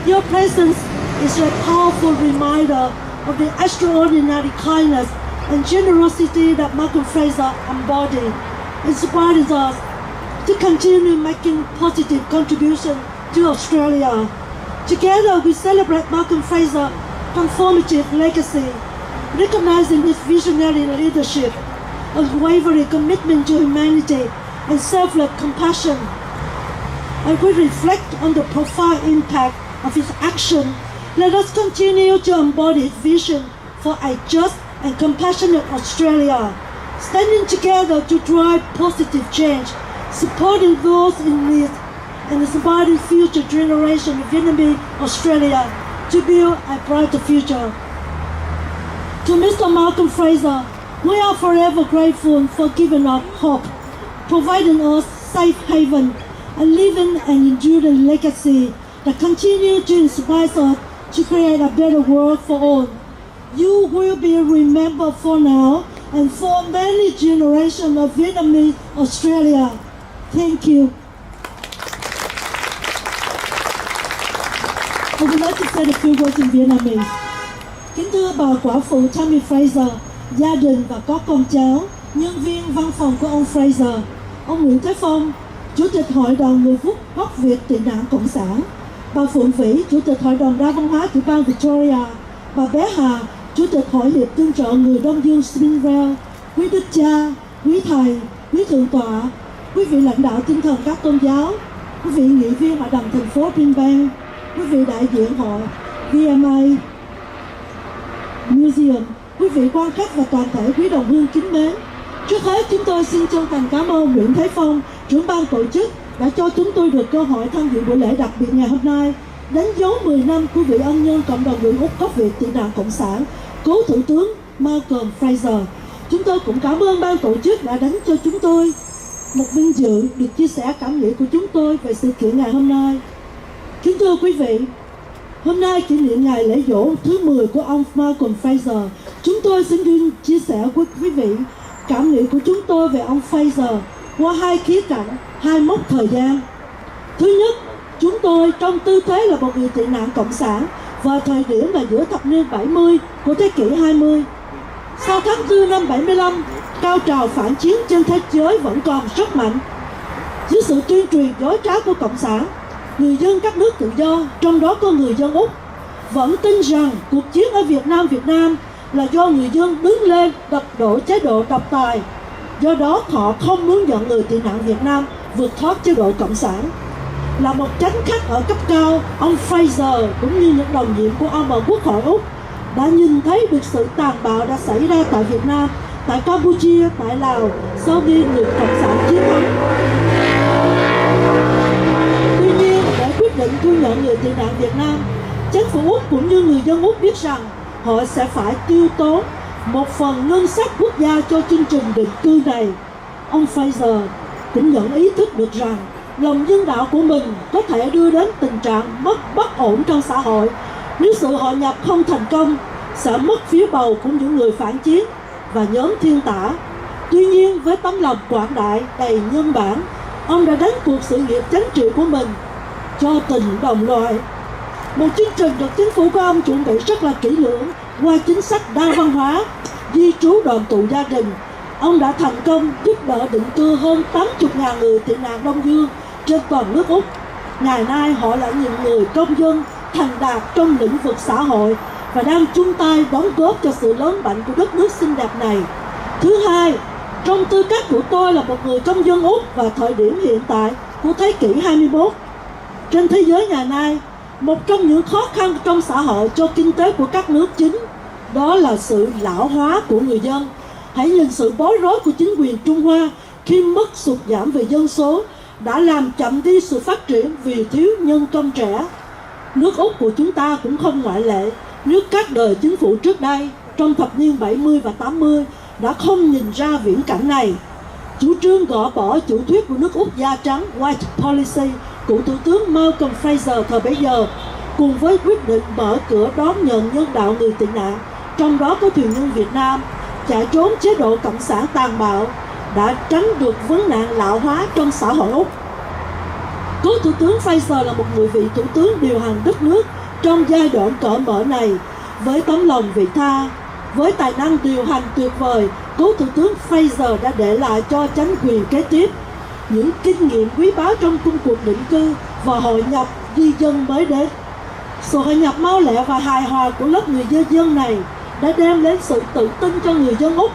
Your presence is a powerful reminder of the extraordinary kindness and generosity that Malcolm Fraser embodied, inspiring us to continue making positive contribution to Australia. Together, we celebrate Malcolm Fraser's transformative legacy, recognizing his visionary leadership, unwavering commitment to humanity, and selfless compassion. As we reflect on the profound impact of his action, let us continue to embody his vision for a just and compassionate Australia, standing together to drive positive change, supporting those in need, and inspiring future generations of Vietnamese Australia to build a brighter future. To Mr. Malcolm Fraser, we are forever grateful for giving us hope, providing us safe haven, and leaving an enduring legacy that continues to inspire us to create a better world for all. You will be remembered for now and for many generations of Vietnamese Australia. Thank you. I would like to say a few words in Vietnamese. Kính thưa bà quả phụ Tammy Fraser, gia đình và có con cháu, nhân viên văn phòng của ông Fraser, ông Nguyễn Thế Phong, Chủ tịch Hội đồng Người gốc Việt tị nạn Cộng sản, bà Phượng Vĩ, Chủ tịch Hội đồng Đa văn hóa tiểu bang Victoria, bà Bé Hà, Chủ tịch Hội hiệp tương trợ người Đông Dương Springvale, quý đức cha, quý thầy, quý thượng tọa, quý vị lãnh đạo tinh thần các tôn giáo, quý vị nghị viên Hội đồng thành phố Brisbane, quý vị đại diện hội VMA Museum, quý vị quan khách và toàn thể quý đồng hương kính mến. Trước hết, chúng tôi xin chân thành cảm ơn Nguyễn Thế Phong, trưởng ban tổ chức, đã cho chúng tôi được cơ hội tham dự buổi lễ đặc biệt ngày hôm nay, đánh dấu 10 năm của vị ân nhân cộng đồng người Úc gốc Việt tị nạn Cộng sản, cố Thủ tướng Malcolm Fraser. Chúng tôi cũng cảm ơn ban tổ chức đã đánh cho chúng tôi một vinh dự được chia sẻ cảm nghĩ của chúng tôi về sự kiện ngày hôm nay. Kính thưa quý vị, hôm nay kỷ niệm ngày lễ dỗ thứ 10 của ông Malcolm Fraser. Chúng tôi xin chia sẻ với quý vị Cảm nghĩ của chúng tôi về ông Fraser qua hai khía cạnh, hai mốc thời gian. Thứ nhất, chúng tôi trong tư thế là một người tị nạn cộng sản vào thời điểm là giữa thập niên 70 của thế kỷ 20. Sau tháng 4 năm 75, cao trào phản chiến trên thế giới vẫn còn rất mạnh. Dưới sự tuyên truyền dối trá của cộng sản, người dân các nước tự do, trong đó có người dân Úc, vẫn tin rằng cuộc chiến ở Việt Nam là do người dân đứng lên đập đổ chế độ độc tài. Do đó họ không muốn nhận người tị nạn Việt Nam vượt thoát chế độ cộng sản. Là một chánh khách ở cấp cao, ông Fraser cũng như những đồng nhiệm của ông ở Quốc hội Úc đã nhìn thấy được sự tàn bạo đã xảy ra tại Việt Nam, tại Campuchia, tại Lào sau khi người cộng sản chiến thắng. Tuy nhiên, để quyết định thu nhận người tị nạn Việt Nam, chính phủ Úc cũng như người dân Úc biết rằng họ sẽ phải tiêu tốn một phần ngân sách quốc gia cho chương trình định cư này. Ông Fraser cũng nhận ý thức được rằng lòng nhân đạo của mình có thể đưa đến tình trạng bất ổn trong xã hội nếu sự hội nhập không thành công, sẽ mất phiếu bầu của những người phản chiến và nhóm thiên tả. Tuy nhiên, với tấm lòng quảng đại đầy nhân bản, ông đã đánh cuộc sự nghiệp chính trị của mình cho tình đồng loại. Một chương trình được chính phủ của ông chuẩn bị rất là kỹ lưỡng qua chính sách đa văn hóa, di trú đoàn tụ gia đình. Ông đã thành công giúp đỡ định cư hơn 80.000 người tị nạn Đông Dương trên toàn nước Úc. Ngày nay họ là những người công dân thành đạt trong lĩnh vực xã hội và đang chung tay đóng góp cho sự lớn mạnh của đất nước xinh đẹp này. Thứ hai, trong tư cách của tôi là một người công dân Úc vào thời điểm hiện tại của thế kỷ 21, trên thế giới ngày nay, một trong những khó khăn trong xã hội cho kinh tế của các nước chính đó là sự lão hóa của người dân. Hãy nhìn sự bối rối của chính quyền Trung Hoa khi mức sụt giảm về dân số đã làm chậm đi sự phát triển vì thiếu nhân công trẻ. Nước Úc của chúng ta cũng không ngoại lệ. Nếu các đời chính phủ trước đây trong thập niên 70 và 80 đã không nhìn ra viễn cảnh này, chủ trương gỡ bỏ chủ thuyết của nước Úc da trắng White Policy của Thủ tướng Malcolm Fraser thời bấy giờ, cùng với quyết định mở cửa đón nhận nhân đạo người tị nạn, trong đó có thuyền nhân Việt Nam, chạy trốn chế độ cộng sản tàn bạo, đã tránh được vấn nạn lão hóa trong xã hội Úc. Cố Thủ tướng Fraser là một người vị thủ tướng điều hành đất nước trong giai đoạn cởi mở này. Với tấm lòng vị tha, với tài năng điều hành tuyệt vời, Cố Thủ tướng Fraser đã để lại cho chính quyền kế tiếp những kinh nghiệm quý báu trong công cuộc định cư và hội nhập di dân mới đến. Sự hội nhập mau lẹ và hài hòa của lớp người dân này đã đem đến sự tự tin cho người dân Úc.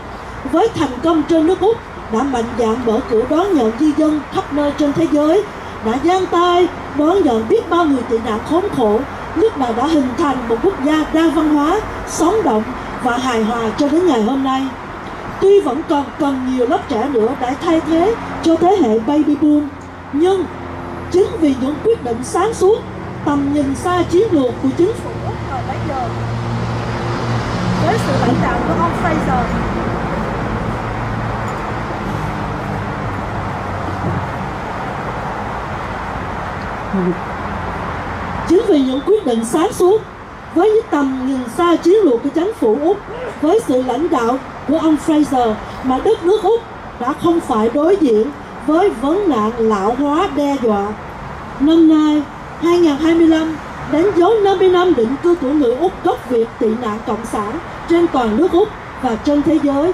Với thành công trên nước Úc đã mạnh dạn mở cửa đón nhận di dân khắp nơi trên thế giới, đã giang tay đón nhận biết bao người tị nạn khốn khổ, nước này đã hình thành một quốc gia đa văn hóa, sống động và hài hòa cho đến ngày hôm nay. Tuy vẫn còn cần nhiều lớp trẻ nữa để thay thế cho thế hệ baby boom, nhưng chính vì những quyết định sáng suốt, tầm nhìn xa chiến lược của chính phủ Úc thời bấy giờ, với sự lãnh đạo của ông Fraser, chính vì những quyết định sáng suốt với tầm nhìn xa chiến lược của chính phủ Úc, với sự lãnh đạo của ông Fraser mà đất nước Úc đã không phải đối diện với vấn nạn lão hóa đe dọa. Năm nay 2025 đánh dấu 50 năm định cư của người Úc gốc Việt tị nạn cộng sản trên toàn nước Úc và trên thế giới.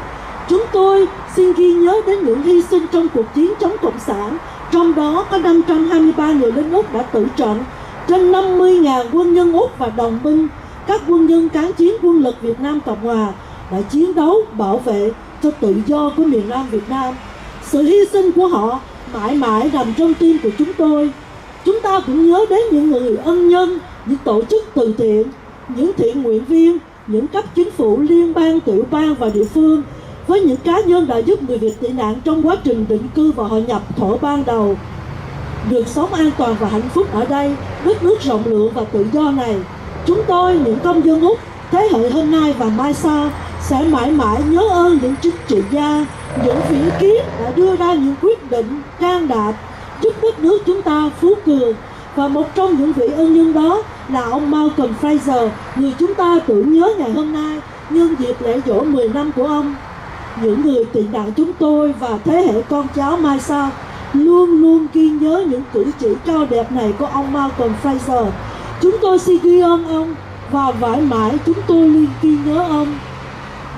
Chúng tôi xin ghi nhớ đến những hy sinh trong cuộc chiến chống cộng sản, trong đó có 523 người lính Úc đã tử trận, trên 50.000 quân nhân Úc và đồng minh, các quân nhân kháng chiến quân lực Việt Nam Cộng Hòa đã chiến đấu bảo vệ cho tự do của miền Nam Việt Nam. Sự hy sinh của họ mãi mãi nằm trong tim của chúng tôi. Chúng ta cũng nhớ đến những người ân nhân, những tổ chức từ thiện, những thiện nguyện viên, những cấp chính phủ liên bang, tiểu bang và địa phương, với những cá nhân đã giúp người Việt tị nạn trong quá trình định cư và hội nhập thuở ban đầu được sống an toàn và hạnh phúc ở đây, đất nước rộng lượng và tự do này. Chúng tôi, những công dân Úc, thế hệ hôm nay và mai sau, sẽ mãi mãi nhớ ơn những chính trị gia, những vĩ kiến đã đưa ra những quyết định can đảm giúp đất nước chúng ta phú cường. Và một trong những vị ân nhân đó là ông Malcolm Fraser, người chúng ta tưởng nhớ ngày hôm nay nhân dịp lễ giỗ 10 năm của ông. những người tị nạn chúng tôi và thế hệ con cháu mai sau luôn luôn ghi nhớ những cử chỉ cao đẹp này của ông Malcolm Fraser. Chúng tôi xin ghi ơn ông và mãi mãi chúng tôi luôn ghi nhớ ông.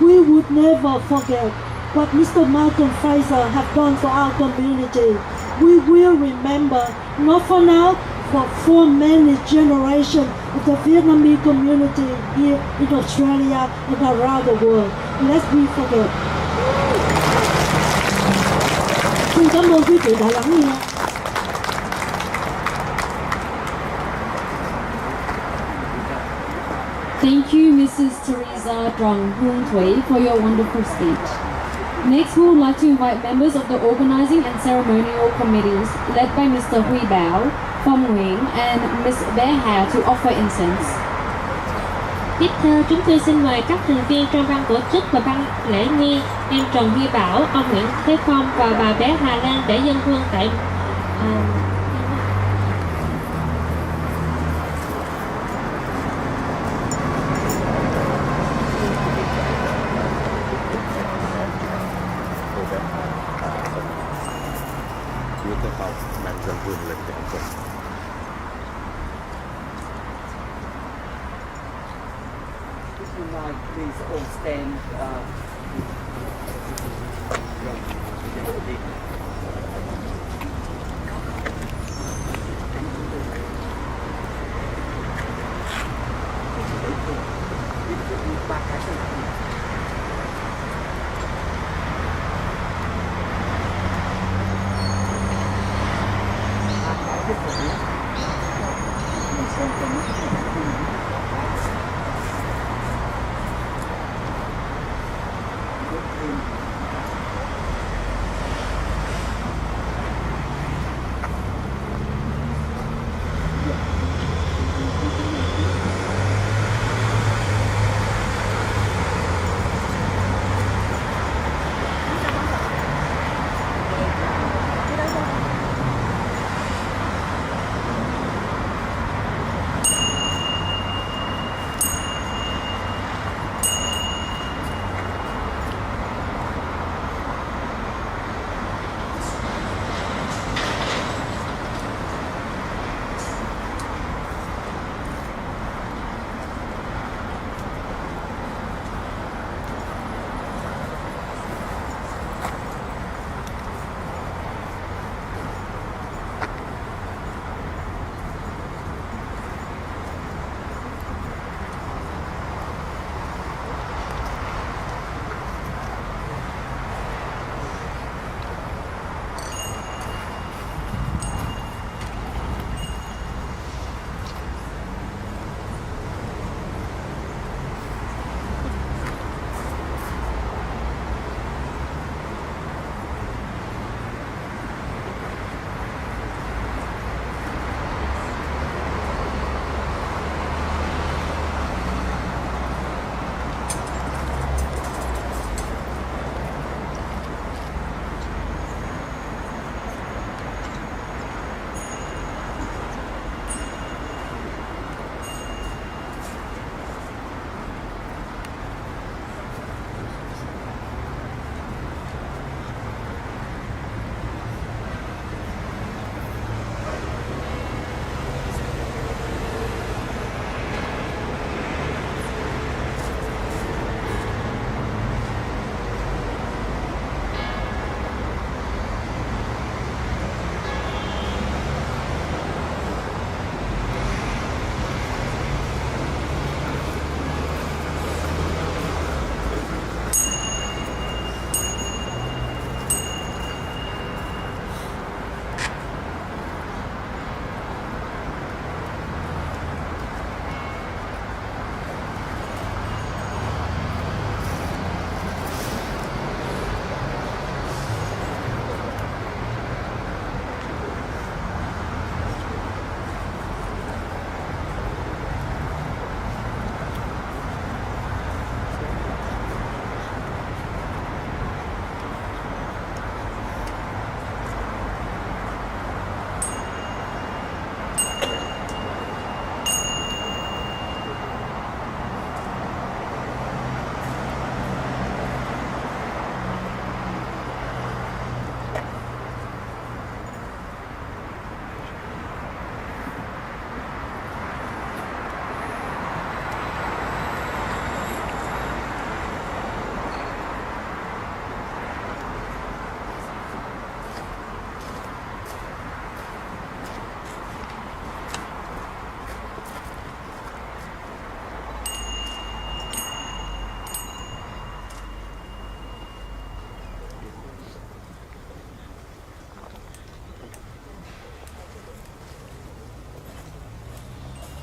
We would never forget what Mr. Malcolm Fraser have done for our community. We will remember, not for now, but for many generations of the Vietnamese community here in Australia and around the world. Let's be forget. Xin cảm ơn quý vị đã lắng nghe. Thank you, Mrs. Teresa Trong Hung Thuy, for your wonderful speech. Next, we would like to invite members of the organizing and ceremonial committees, led by Mr. Huy Bao, Phong Nguyen, and Ms. Bé Hà, to offer incense. Tiếp theo, chúng tôi xin mời các thành viên trong ban tổ chức và ban lễ nghi, em Trần Huy Bảo, ông Nguyễn Thế Phong và bà Bé Hà Lan để dâng hương tại Please all stand.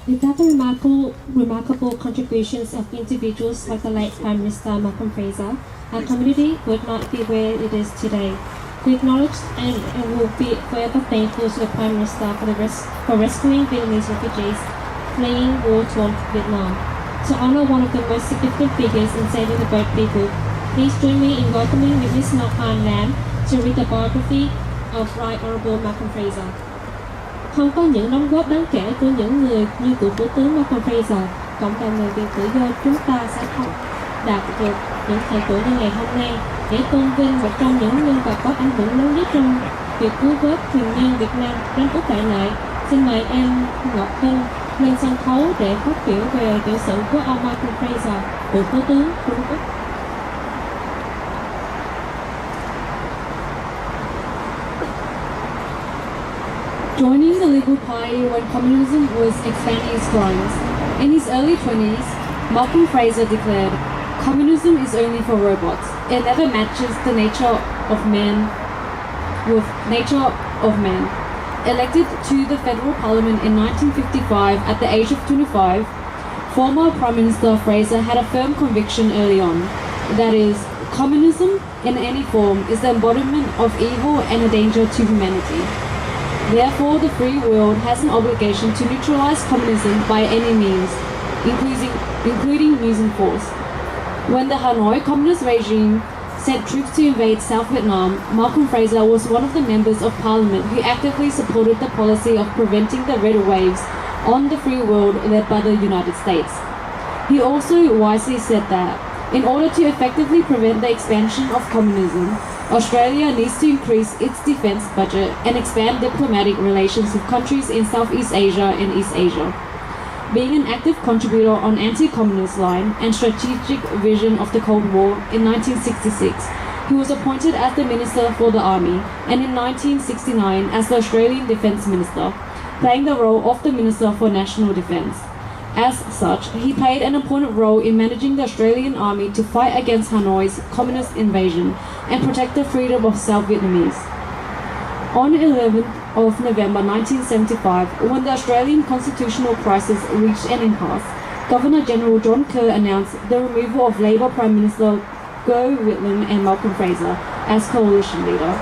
Without the remarkable contributions of individuals like the late Prime Minister Malcolm Fraser, our community would not be where it is today. We acknowledge and will be forever thankful to the Prime Minister for rescuing Vietnamese refugees fleeing war-torn Vietnam. To honour one of the most significant figures in saving the boat people, please join me in welcoming Ms. Malcolm Lam to read the biography of Right Honourable Malcolm Fraser. Không có những đóng góp đáng kể của những người như cựu Thủ tướng Malcolm Fraser, cộng đồng người Việt tự do chúng ta sẽ không đạt được những thành tựu như ngày hôm nay. Để tôn vinh một trong những nhân vật có ảnh hưởng lớn nhất trong việc cứu vớt thuyền nhân Việt Nam đến Úc đại lợi, xin mời em Ngọc Hân lên sân khấu để phát biểu về tiểu sử của ông Malcolm Fraser, cựu Thủ tướng Trung Quốc. Joining the Liberal Party when communism was expanding its growth. In his early 20s, Malcolm Fraser declared, "Communism is only for robots. It never matches the nature of man with nature of man." Elected to the federal parliament in 1955 at the age of 25, former Prime Minister Fraser had a firm conviction early on, that is, communism in any form is the embodiment of evil and a danger to humanity. Therefore, the free world has an obligation to neutralize communism by any means, including using force. When the Hanoi Communist regime sent troops to invade South Vietnam, Malcolm Fraser was one of the members of parliament who actively supported the policy of preventing the red waves on the free world led by the United States. He also wisely said that, in order to effectively prevent the expansion of communism, Australia needs to increase its defence budget and expand diplomatic relations with countries in Southeast Asia and East Asia. Being an active contributor on anti-communist line and strategic vision of the Cold War in 1966, he was appointed as the Minister for the Army, and in 1969 as the Australian Defence Minister, playing the role of the Minister for National Defence. As such, he played an important role in managing the Australian Army to fight against Hanoi's communist invasion and protect the freedom of South Vietnamese. On 11th of November 1975, when the Australian constitutional crisis reached an impasse, Governor-General John Kerr announced the removal of Labour Prime Minister Gough Whitlam and Malcolm Fraser as coalition leader,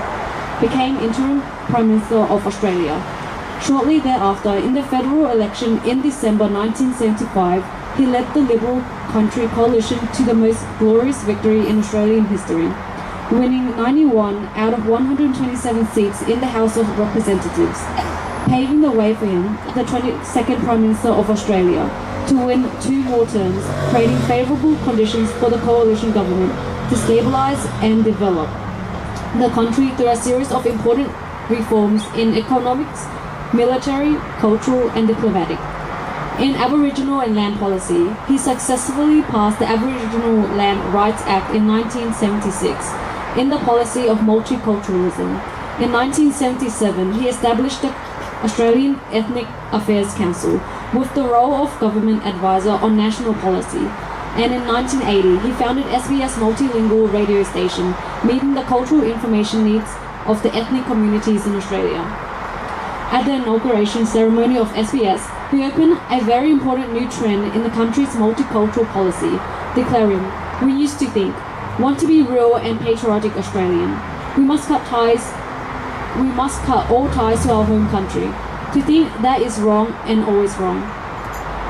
became interim Prime Minister of Australia. Shortly thereafter, in the federal election in December 1975, he led the Liberal Country coalition to the most glorious victory in Australian history, winning 91 out of 127 seats in the House of Representatives, paving the way for him, the 22nd Prime Minister of Australia, to win 2 more terms, creating favourable conditions for the coalition government to stabilise and develop the country through a series of important reforms in economics, military, cultural and diplomatic. In Aboriginal and land policy, he successfully passed the Aboriginal Land Rights Act in 1976 in the policy of multiculturalism. In 1977, he established the Australian Ethnic Affairs Council with the role of government advisor on national policy. And in 1980, he founded SBS multilingual radio station, meeting the cultural information needs of the ethnic communities in Australia. At the inauguration ceremony of SBS, he opened a very important new trend in the country's multicultural policy, declaring, "We used to think, want to be real and patriotic Australian. We must cut all ties to our home country. To think that is wrong and always wrong."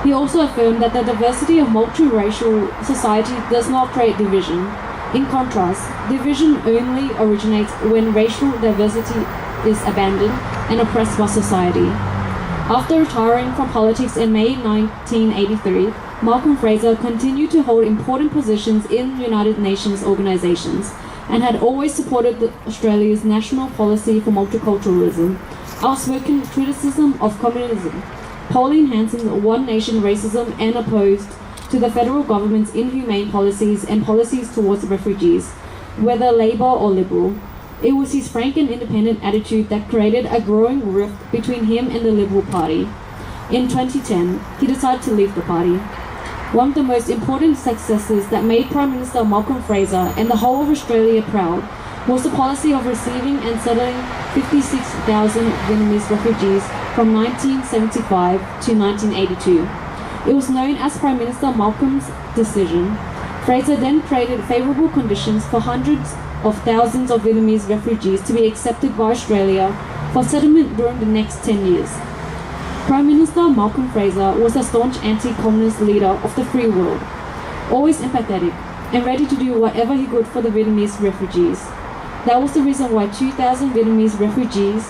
He also affirmed that the diversity of multiracial society does not create division. In contrast, division only originates when racial diversity is abandoned and oppressed by society. After retiring from politics in May 1983, Malcolm Fraser continued to hold important positions in United Nations organizations and had always supported Australia's national policy for multiculturalism, outspoken criticism of communism, Pauline Hanson's one nation racism, and opposed to the federal government's inhumane policies and policies towards refugees, whether Labour or Liberal. It was his frank and independent attitude that created a growing rift between him and the Liberal Party. In 2010, he decided to leave the party. One of the most important successes that made Prime Minister Malcolm Fraser and the whole of Australia proud was the policy of receiving and settling 56,000 Vietnamese refugees from 1975 to 1982. It was known as Prime Minister Malcolm's decision. Fraser then created favourable conditions for hundreds of thousands of Vietnamese refugees to be accepted by Australia for settlement during the next 10 years. Prime Minister Malcolm Fraser was a staunch anti-communist leader of the free world, always empathetic and ready to do whatever he could for the Vietnamese refugees. That was the reason why 2,000 Vietnamese refugees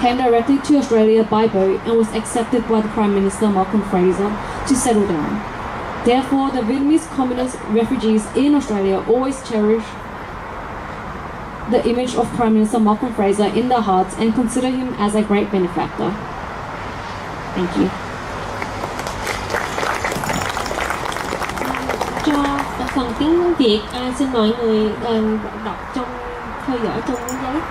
came directly to Australia by boat and was accepted by the Prime Minister Malcolm Fraser to settle down. Therefore, the Vietnamese communist refugees in Australia always cherish the image of Prime Minister Malcolm Fraser in their hearts and consider him as a great benefactor. Thank you. Cho phần tiếng Việt, xin mọi người đọc trong theo dõi trong giấy.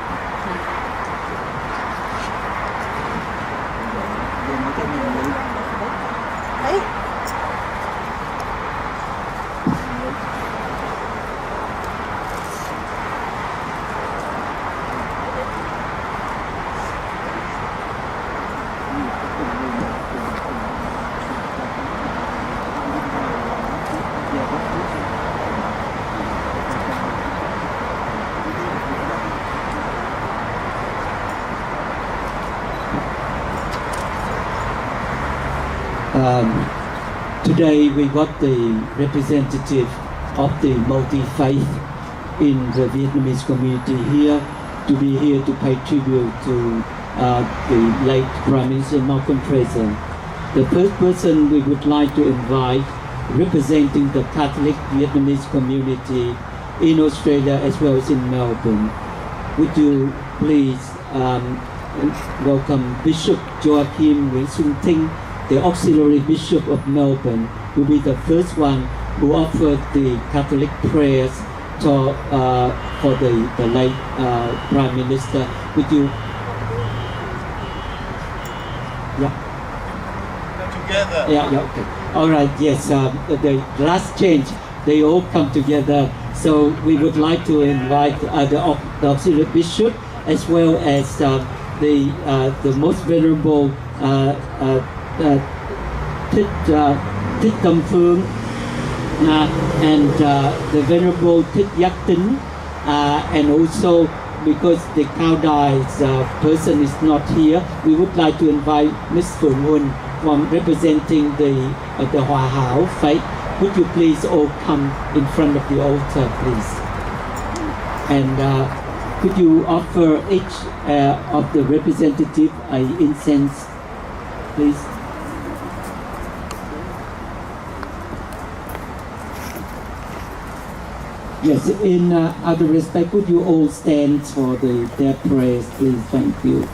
Today we got the representative of the multi-faith in the Vietnamese community here to be here to pay tribute to the late Prime Minister Malcolm Fraser. The first person we would like to invite, representing the Catholic Vietnamese community in Australia as well as in Melbourne. Would you please welcome Bishop Joachim Nguyễn Xuân Thinh, the Auxiliary Bishop of Melbourne, will be the first one who offered the Catholic prayers to, for the late Prime Minister. Would you? Yeah. Together. Yeah, okay. All right, yes, the last change, they all come together. So we would like to invite the Auxiliary Bishop as well as the most venerable Thích Tâm Phương and the Venerable Thích Giác Tính, and also because the Cao Đai's person is not here, we would like to invite Ms. Phượng Huân from representing the Hòa Hảo faith. Would you please all come in front of the altar, please? And could you offer each of the representative an incense, please? Yes, in out of respect, would you all stand for their prayers, please? Thank you.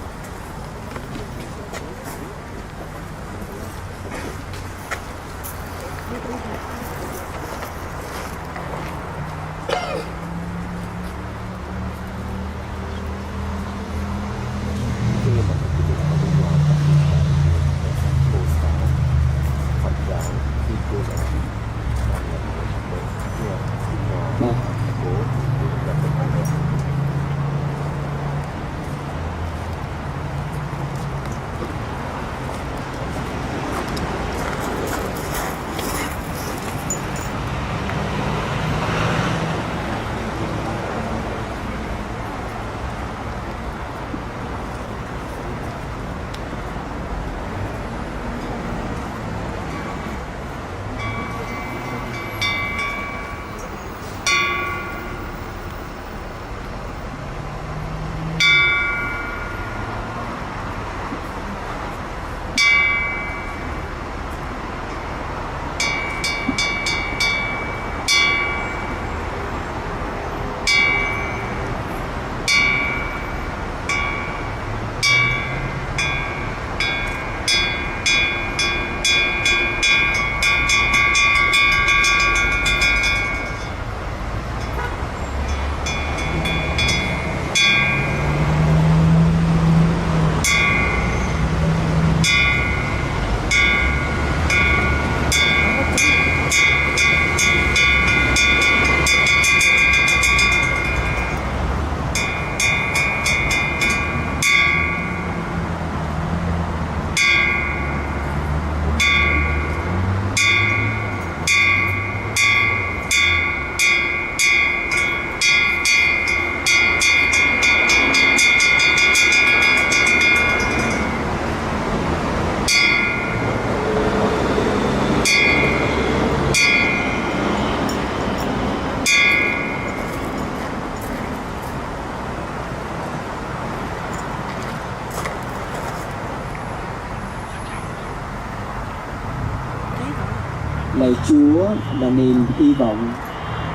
Lạy Chúa là niềm hy vọng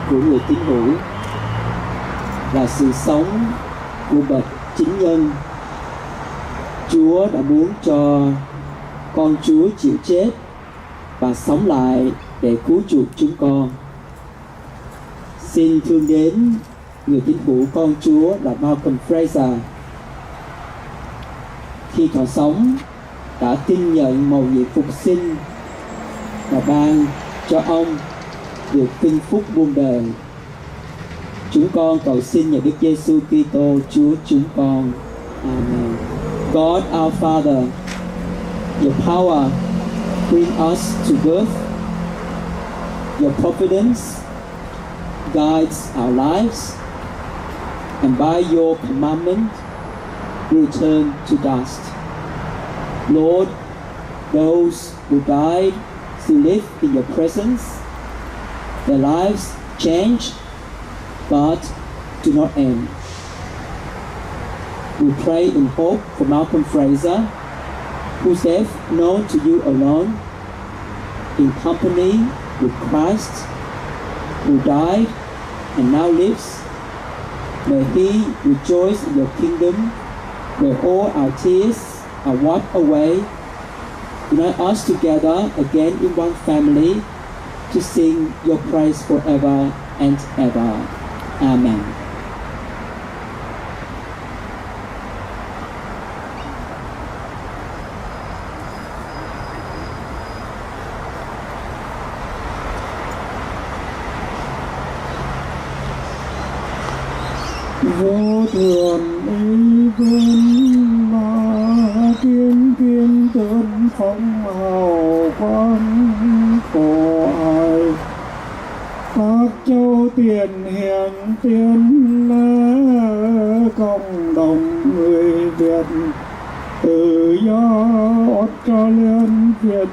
của người tín hữu, là sự sống của bậc chính nhân. Chúa đã muốn cho con Chúa chịu chết và sống lại để cứu chuộc chúng con. Xin thương đến người tín hữu con Chúa là Malcolm Fraser. Khi còn sống đã tin nhận mầu nhiệm phục sinh và ban cho ông được vinh phúc muôn đời. Chúng con cầu xin nhờ Đức Giêsu Kitô Chúa chúng con. Amen. God our Father, your power bring us to birth. Your providence guides our lives, and by your commandment we return to dust. Lord, those who died to live in your presence, their lives change but do not end. We pray in hope for Malcolm Fraser, whose death known to you alone, in company with Christ, who died and now lives. May he rejoice in your kingdom, where all our tears are wiped away. Unite us together again in one family to sing your praise forever and ever. Amen. Vô thường ý vân mà tiên kiên tơn phong hào quang khổ ai. Các châu tiền hiền tiên cộng đồng người Việt tự do Australian Việt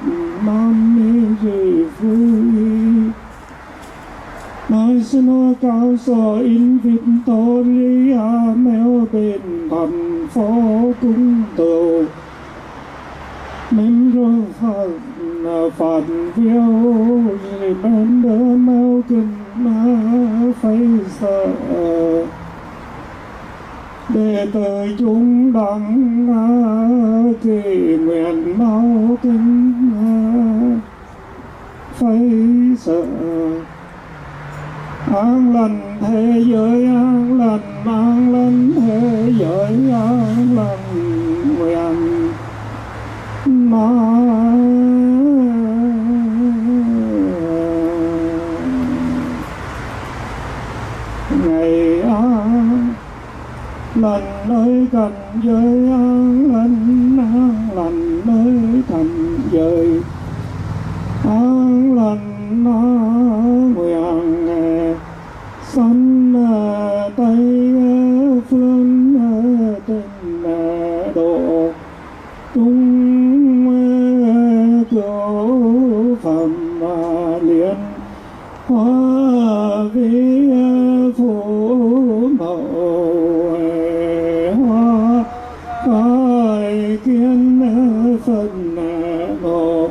Nam gì vui. National Council in Victoria, Melbourne, thành phố Cung Tường. Member phản phiêu Remember Malcolm Fraser. Đệ tử chúng đặng kỳ nguyện Malcolm Fraser. An lành thế giới, an lành thế giới, an lành nguyện ngày an lành nơi cần giới, an lành nơi cần giới, an lành nguyện sanh tây phương tình độ tung cửu phẩm liên hoa vi phủ mẫu hoa khai kiến phần ngộ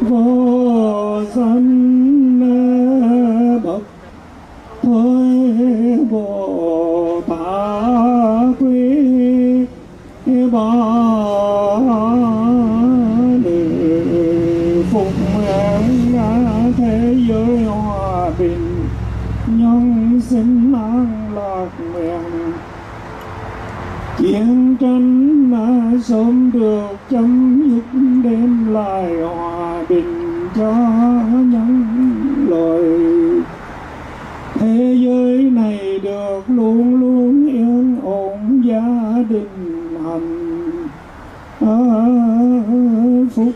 vô sanh bậc thôi Bồ Tát quý ba để phục nguyện thế giới hòa bình, nhân sinh an lạc nguyện. Chiến tranh sớm được chấm dứt, đem lại hòa bình cho nhân loại. Thế giới này được luôn luôn yên ổn, gia đình hạnh phúc.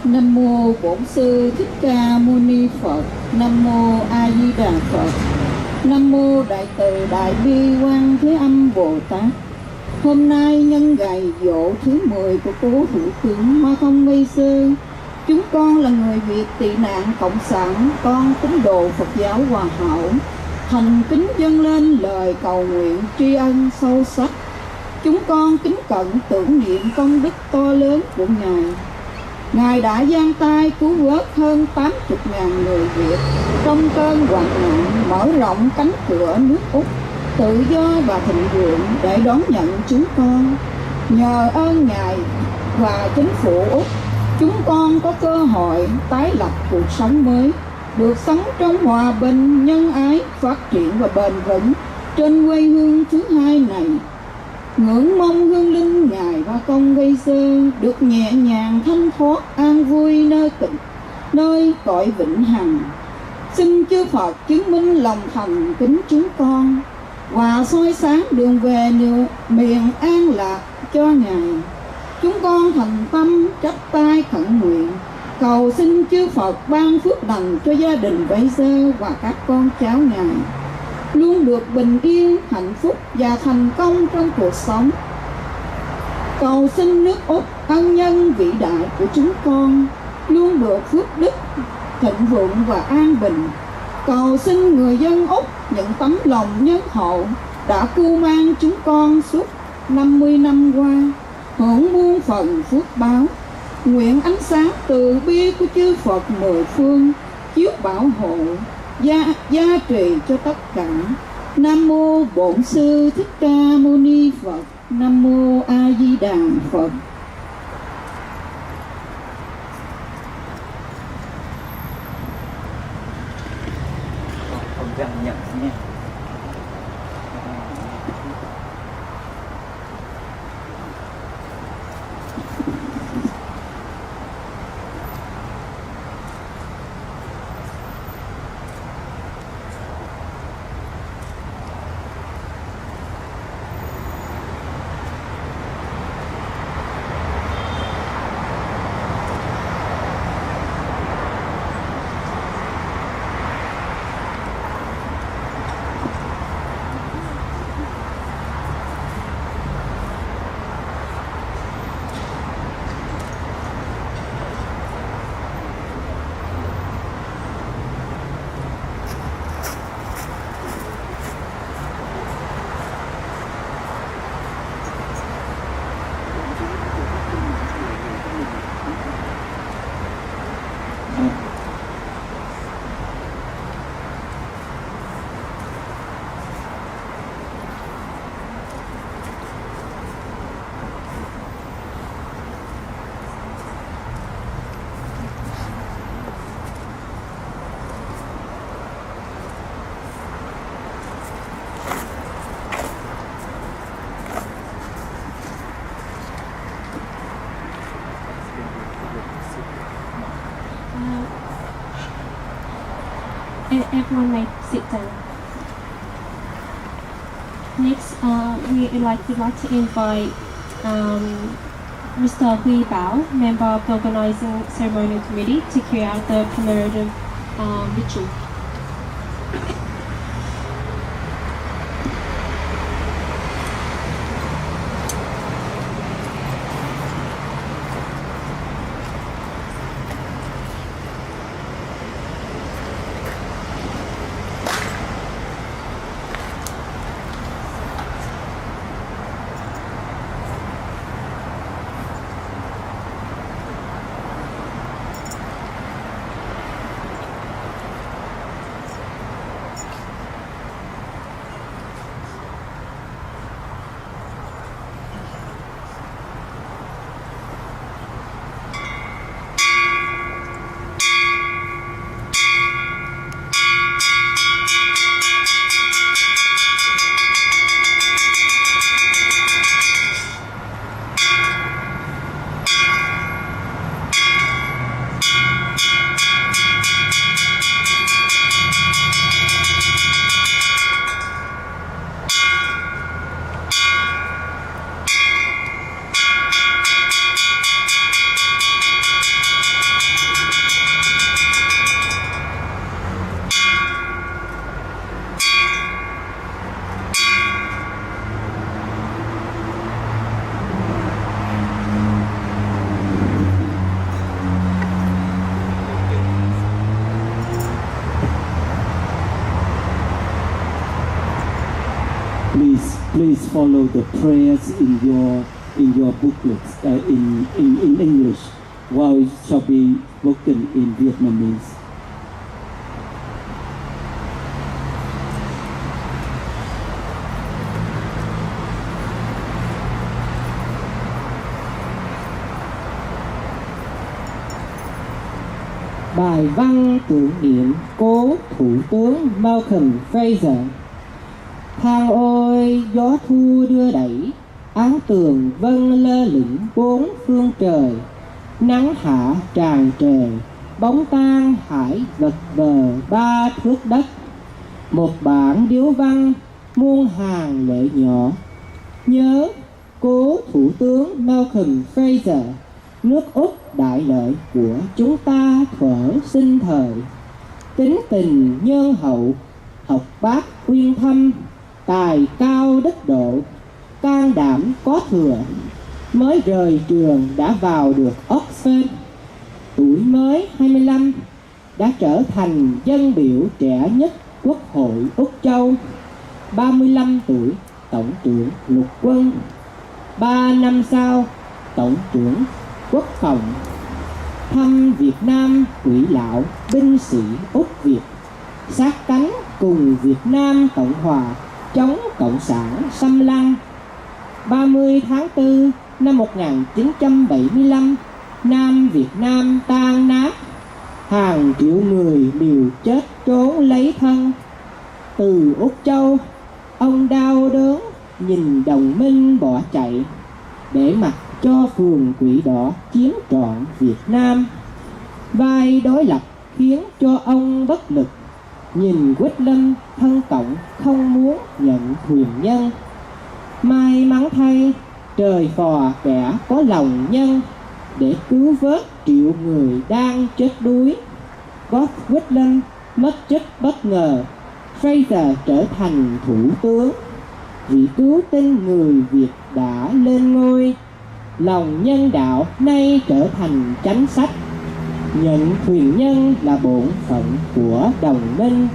Nam mô Bổn Sư Thích Ca Mâu Ni Phật. Nam mô A Di Đà Phật. Nam mô Đại Từ Đại Bi Quan Thế Âm Bồ Tát. Hôm nay nhân ngày dỗ thứ 10 của cố Thủ tướng Malcolm Fraser, chúng con là người Việt tị nạn cộng sản, con tín đồ Phật giáo Hòa Hảo, thành kính dâng lên lời cầu nguyện tri ân sâu sắc. Chúng con kính cẩn tưởng niệm công đức to lớn của Ngài. Ngài đã giang tay cứu vớt hơn 80.000 người Việt trong cơn hoạn nạn, mở rộng cánh cửa nước Úc tự do và thịnh vượng để đón nhận chúng con. Nhờ ơn Ngài và chính phủ Úc, chúng con có cơ hội tái lập cuộc sống mới, được sống trong hòa bình, nhân ái, phát triển và bền vững trên quê hương thứ hai này. Ngưỡng mong hương linh Ngài Malcolm Fraser được nhẹ nhàng thanh thoát an vui nơi cõi vĩnh hằng. Xin chư Phật chứng minh lòng thành kính chúng con và soi sáng đường về miền an lạc cho Ngài. Chúng con thành tâm chắp tay khẩn nguyện cầu xin chư Phật ban phước lành cho gia đình Fraser và các con cháu Ngài luôn được bình yên, hạnh phúc và thành công trong cuộc sống. Cầu xin nước Úc, ân nhân vĩ đại của chúng con, luôn được phước đức, thịnh vượng và an bình. Cầu xin người dân Úc những tấm lòng nhân hậu đã cưu mang chúng con suốt 50 năm qua, hưởng muôn phần phước báo. Nguyện ánh sáng từ bi của chư Phật mười phương chiếu bảo hộ, gia trì cho tất cả. Nam mô Bổn Sư Thích Ca Mâu Ni Phật. Nam mô A Di Đà Phật. Không răng nhận nha. Everyone may sit down. Next, we'd like to invite Mr. Huy Bao, member of the organizing ceremonial committee, to carry out the commemorative ritual. please follow the prayers in your booklets in English, while it shall be spoken in Vietnamese. Bài văn tưởng niệm cố Thủ tướng Malcolm Fraser. Thang ôi gió thu đưa đẩy, áo tường vân lơ lửng bốn phương trời. Nắng hạ tràn trề, bóng tan hải vật vờ ba thước đất. Một bản điếu văn muôn hàng lệ nhỏ, nhớ cố Thủ tướng Malcolm Fraser, nước Úc đại lợi của chúng ta thuở sinh thời. Tính tình nhân hậu, học bác uyên thâm, tài cao đức độ, can đảm có thừa. Mới rời trường đã vào được Oxford, tuổi mới 25 đã trở thành dân biểu trẻ nhất Quốc hội Úc Châu. 35 tuổi Tổng trưởng Lục quân, 3 năm sau Tổng trưởng Quốc phòng. Thăm Việt Nam quỹ lão binh sĩ Úc Việt, sát cánh cùng Việt Nam Cộng Hòa chống Cộng sản xâm lăng. 30 tháng 4 năm 1975, Nam Việt Nam tan nát, hàng triệu người liều chết trốn lấy thân. Từ Úc Châu, ông đau đớn nhìn đồng minh bỏ chạy, để mặc cho phường quỷ đỏ chiếm trọn Việt Nam. Vai đối lập khiến cho ông bất lực, nhìn Quýt Lâm thân cộng không muốn nhận thuyền nhân. May mắn thay, trời phò kẻ có lòng nhân, để cứu vớt triệu người đang chết đuối. Có Quýt Lâm mất chức bất ngờ, Fraser trở thành thủ tướng. Vì cứu tinh người Việt đã lên ngôi, lòng nhân đạo nay trở thành chánh sách. Nhận thuyền nhân là bổn phận của đồng minh.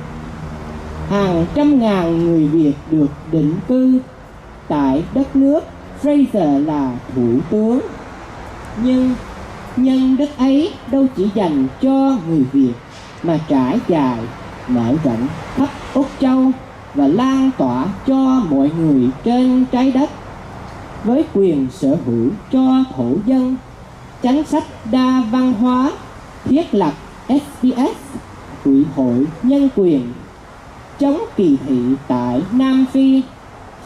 Hàng trăm ngàn người Việt được định cư tại đất nước Fraser là thủ tướng. Nhưng nhân đức ấy đâu chỉ dành cho người Việt, mà trải dài, mở rộng khắp Úc Châu và lan tỏa cho mọi người trên trái đất. Với quyền sở hữu cho thổ dân, chính sách đa văn hóa, thiết lập SBS, Ủy hội nhân quyền, chống kỳ thị tại Nam Phi,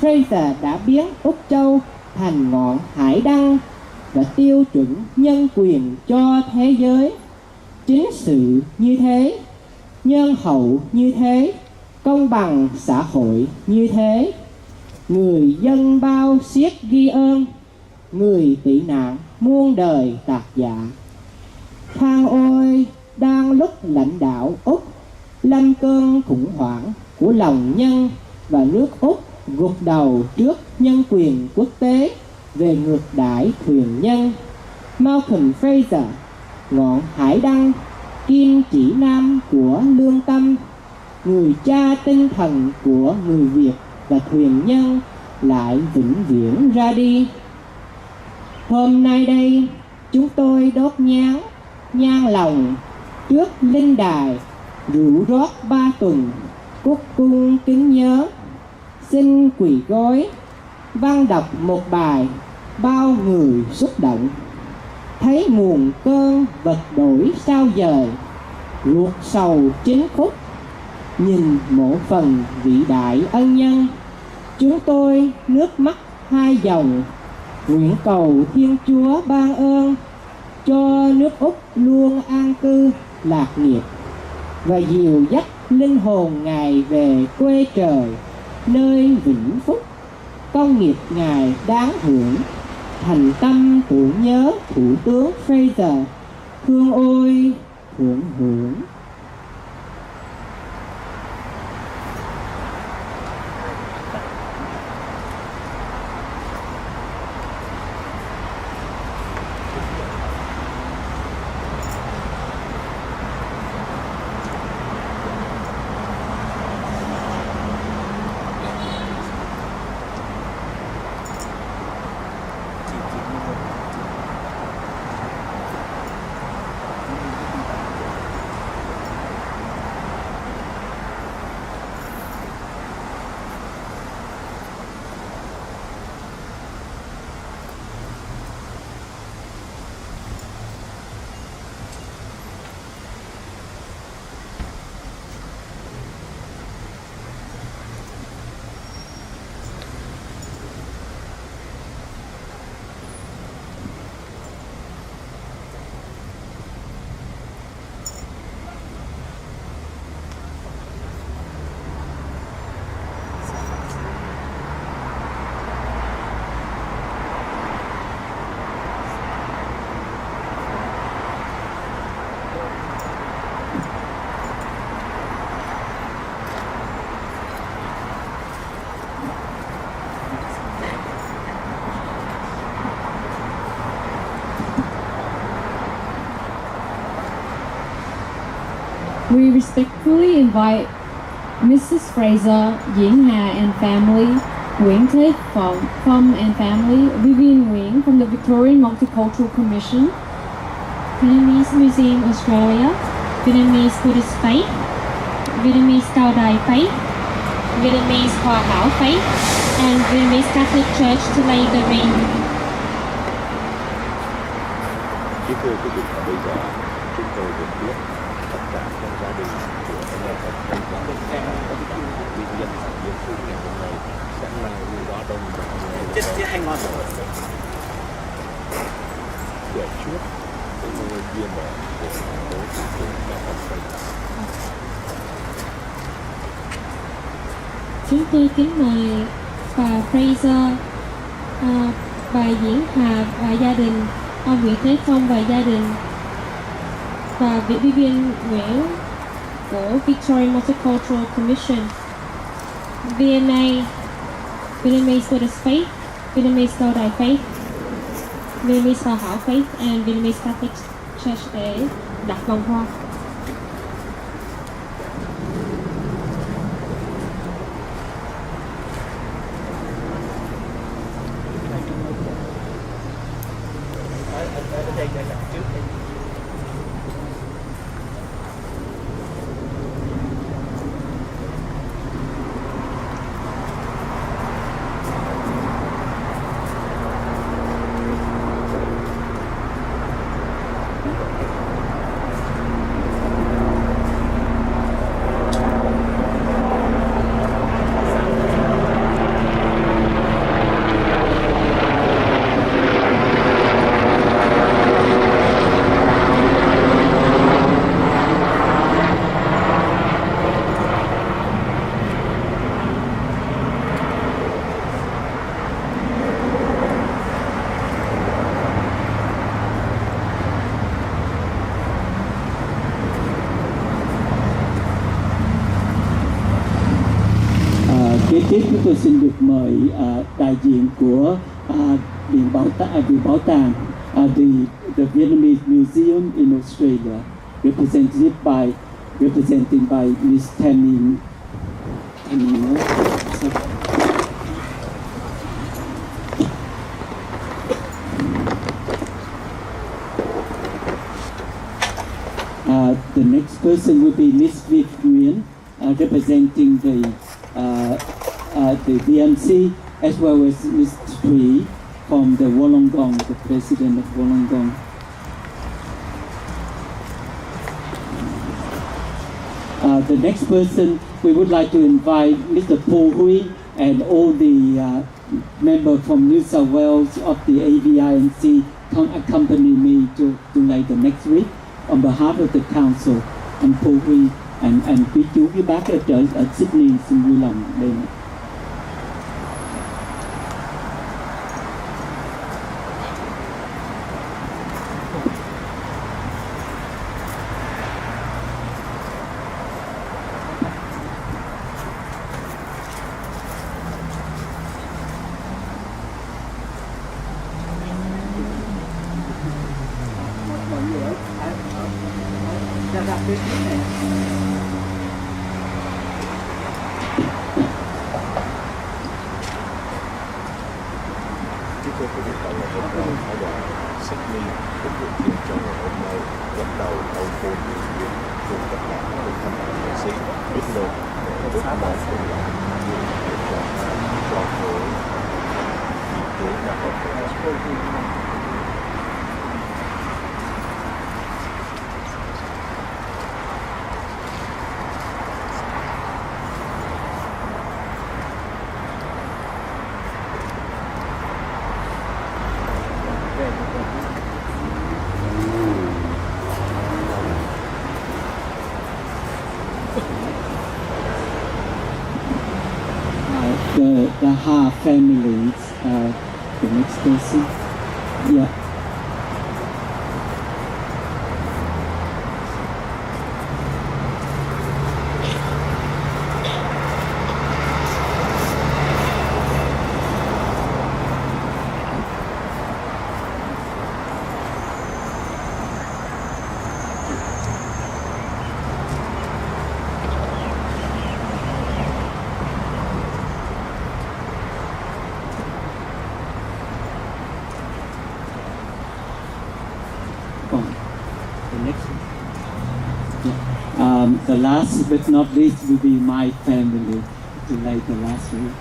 Fraser đã biến Úc Châu thành ngọn hải đăng và tiêu chuẩn nhân quyền cho thế giới. Chính sự như thế, nhân hậu như thế, công bằng xã hội như thế, người dân bao xiết ghi ơn, người tị nạn muôn đời tạc dạ. Thang ôi, đang lúc lãnh đạo Úc lâm cơn khủng hoảng của lòng nhân và nước Úc gục đầu trước nhân quyền quốc tế về ngược đãi thuyền nhân, Malcolm Fraser, ngọn hải đăng, kim chỉ nam của lương tâm, người cha tinh thần của người Việt và thuyền nhân lại vĩnh viễn ra đi. Hôm nay đây, chúng tôi đốt nhang lòng trước linh đài, rượu rót 3 tuần, cúc cung kính nhớ. Xin quỳ gối, văn đọc một bài, bao người xúc động. Thấy muôn cơn vật đổi sao dời, ruột sầu chính khúc, nhìn mộ phần vĩ đại ân nhân. Chúng tôi nước mắt 2 dòng, nguyện cầu Thiên Chúa ban ơn cho nước Úc luôn an cư lạc nghiệp, và dìu dắt linh hồn Ngài về quê trời, nơi vĩnh phúc. Công nghiệp Ngài đáng hưởng, thành tâm tưởng nhớ Thủ tướng Fraser, thương ôi thượng hưởng. We respectfully invite Mrs. Fraser, Diễn Hà and family, Nguyễn Thế Phong and family, Vivian Nguyen from the Victorian Multicultural Commission, Vietnamese Museum Australia, Vietnamese Buddhist Faith, Vietnamese Cao Đài Faith, Vietnamese Hòa Hảo Faith, and Vietnamese Catholic Church to lay the ring. Kính thưa quý vị, bây giờ chúng tôi được biết tất cả các gia đình của anh em và tất cả các nguyên nhân dân sự ngày hôm nay sẽ mang như đó đông của trước cái ngôi bia mộ của Thủ Tướng Malcolm Fraser. Chúng tôi kính mời bà Fraser, bà Diễn Hà và gia đình, ông Nguyễn Thế Phong và gia đình, và Vivian Nguyễn của Victorian Multicultural Commission, VMA, Vietnamese Buddhist Faith, Vietnamese Cao Đài Faith, Vietnamese Hòa Hảo Faith and Vietnamese Catholic Church để đặt vòng hoa. Kế tiếp chúng tôi xin được mời đại diện của Viện Bảo tàng, the Vietnamese Museum in Australia, represented by Miss Tammy. The next person will be Miss Viv Nguyen, representing the VMC, as well as Ms. Thủy from the Wollongong, the president of Wollongong. The next person, we would like to invite Mr. Paul Hui and all the members from New South Wales of the AVINC accompany me to lay the next week on behalf of the council. And Paul Hui and quý chú với bác ở Sydney xin vui lòng đến. Thưa quý vị, tại ngày hôm nay, Thái Đoàn Sydney cũng dự kiến trong ngày hôm nay bắt đầu đầu phố biểu diễn cùng tất cả các thanh nhạc nghệ sĩ biết lời với mong cùng là những việc chọn cho phố Thủ tướng Malcolm Fraser. The Ha families, the next person. Yeah. the last but not least will be my family to lay the last wreath.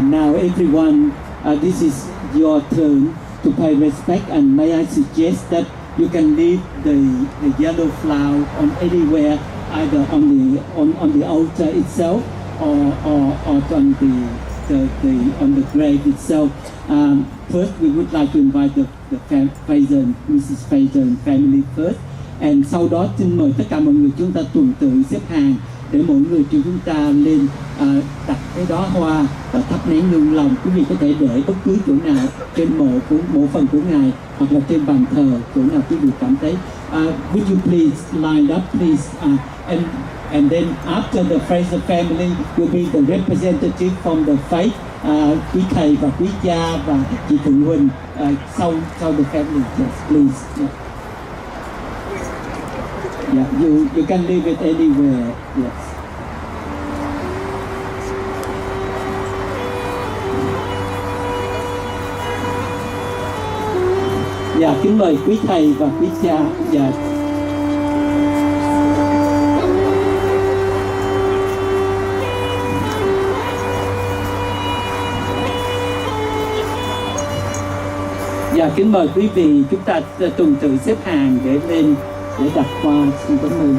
Now everyone, this is your turn to pay respect, and may I suggest that you can leave the yellow flower on anywhere, either on the altar itself or on the grave itself. First, we would like to invite the Fraser, Mrs. Fraser and family first, and sau đó xin mời tất cả mọi người chúng ta tuần tự xếp hàng để mỗi người trong chúng ta lên đặt cái đóa hoa và thắp nén hương lòng. Quý vị có thể để bất cứ chỗ nào trên mộ phần của ngài hoặc là trên bàn thờ, chỗ nào quý vị cảm thấy. Would you please line up, please, and then after the Fraser family will be the representative from the faith, quý thầy và quý cha và chị Thượng Huỳnh sau the family. Yes, please. Yeah. Yeah, you can leave it anywhere. Yes. Dạ, kính mời quý thầy và quý cha. Dạ. Dạ, kính mời quý vị, chúng ta tuần tự xếp hàng để lên để đặt hoa. Xin cảm ơn.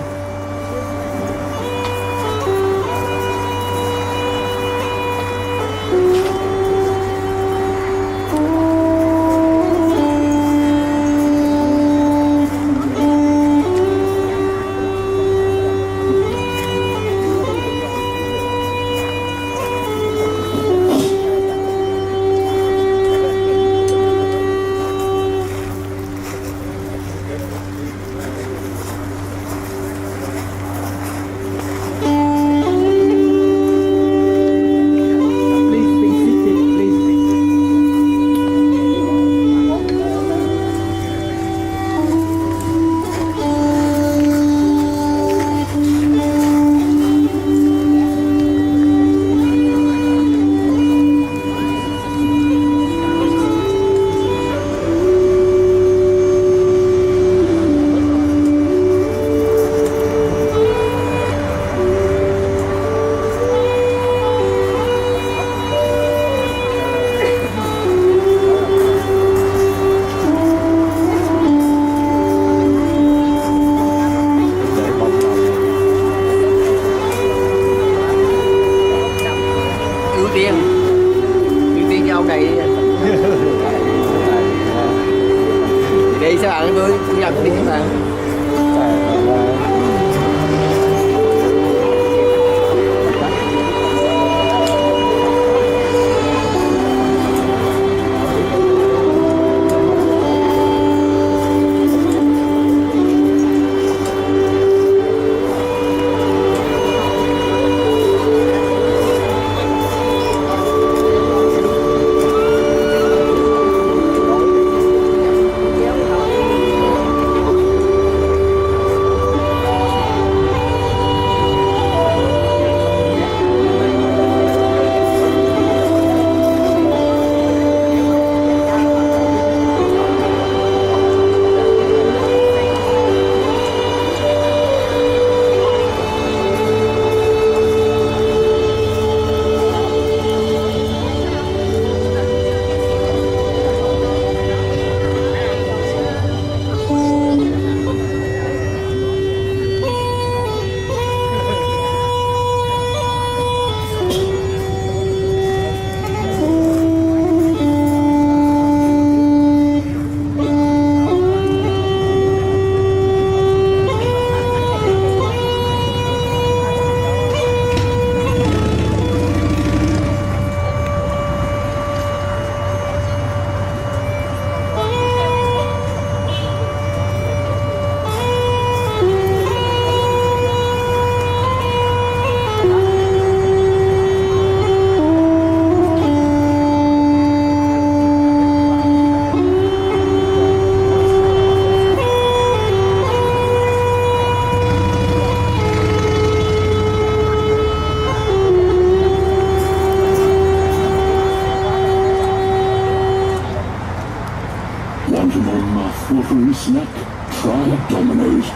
Domino's,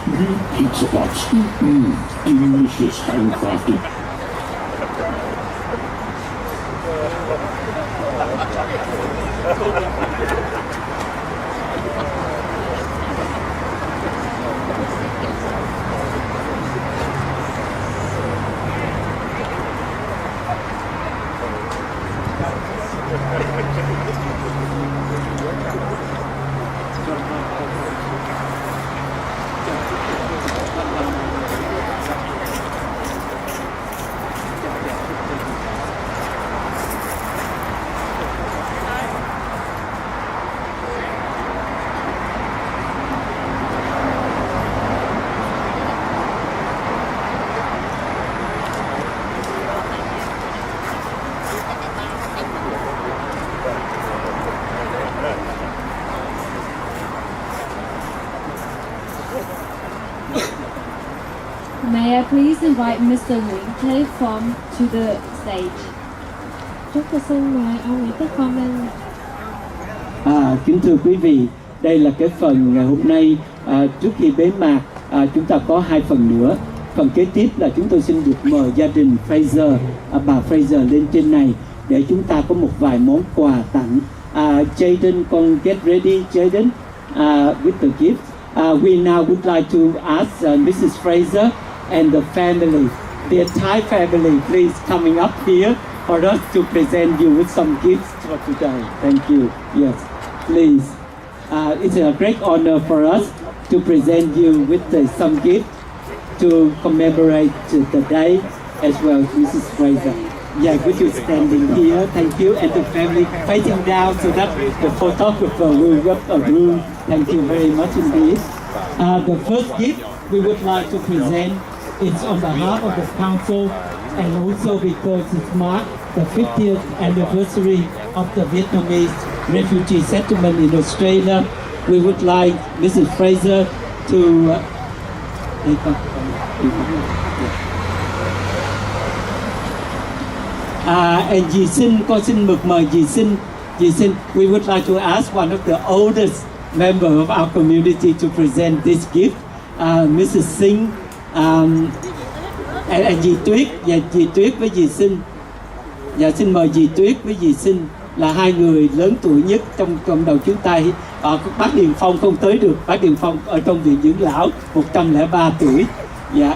Pizza Huts, delicious handcrafted. May I please invite Mr. Nguyễn Thế Phong to the stage? Rất là xin mời ông Nguyễn Thế Phong lên. Kính thưa quý vị, đây là cái phần ngày hôm nay. Trước khi bế mạc, chúng ta có 2 phần nữa. Phần kế tiếp là chúng tôi xin được mời gia đình Fraser, bà Fraser lên trên này để chúng ta có một vài món quà tặng. Jaden, con get ready, Jaden, with the gift. We now would like to ask Mrs. Fraser and the family, the entire family, please coming up here for us to present you with some gifts for today. Thank you. Yes, please. It's a great honor for us to present you with some gift to commemorate the day as well, Mrs. Fraser. Yeah, with you standing here, thank you, and the family facing down so that the photographer will get a room. Thank you very much indeed. The first gift we would like to present is on behalf of the council, and also because it marks the 50th anniversary of the Vietnamese refugee settlement in Australia. We would like Mrs. Fraser to and dì Sinh, con xin được mời dì Sinh. We would like to ask one of the oldest member of our community to present this gift, Mrs. Sinh, and dì Tuyết. Và dì Tuyết với dì Sinh. Dạ, xin mời dì Tuyết với dì Sinh là 2 người lớn tuổi nhất trong cộng đồng chúng ta. Bác Điền Phong không tới được, bác Điền Phong ở trong viện dưỡng lão 103 tuổi. Dạ,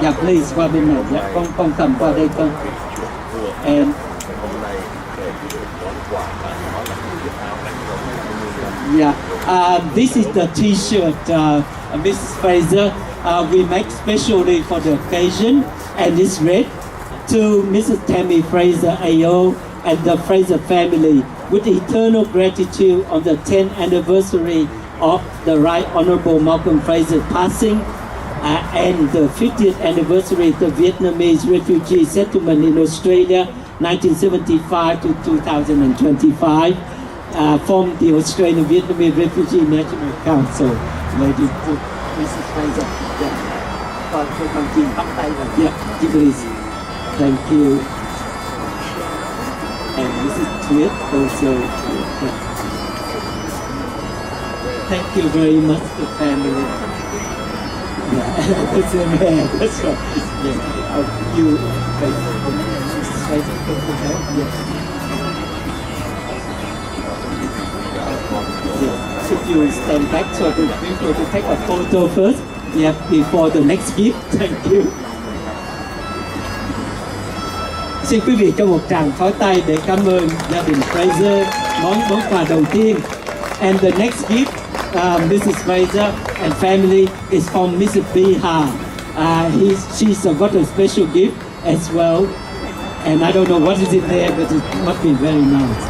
dạ, please qua bên này. Dạ, con cầm qua đây con. And yeah, this is the T-shirt, Mrs. Fraser. We make specially for the occasion, and it's red. To Mrs. Tammy Fraser AO and the Fraser family, with eternal gratitude on the 10th anniversary of the Right Honourable Malcolm Fraser passing, and the 50th anniversary of the Vietnamese refugee settlement in Australia, 1975 to 2025, from the Australian Vietnamese Refugee National Council. Lady Mrs. Fraser, yeah, please. Thank you. And Mrs. Tuyết also. Thank you very much to the family. Yeah, that's a man. That's right. Yeah. You, Mrs. Fraser, yeah. Yeah. If you stand back so that we're going to take a photo first. Yeah, before the next gift. Thank you. Xin quý vị cho một tràng pháo tay để cảm ơn gia đình Fraser, món quà đầu tiên. And the next gift, Mrs. Fraser and family, is from Mrs. Biha. She's got a special gift as well. And I don't know what is in there, but it must be very nice.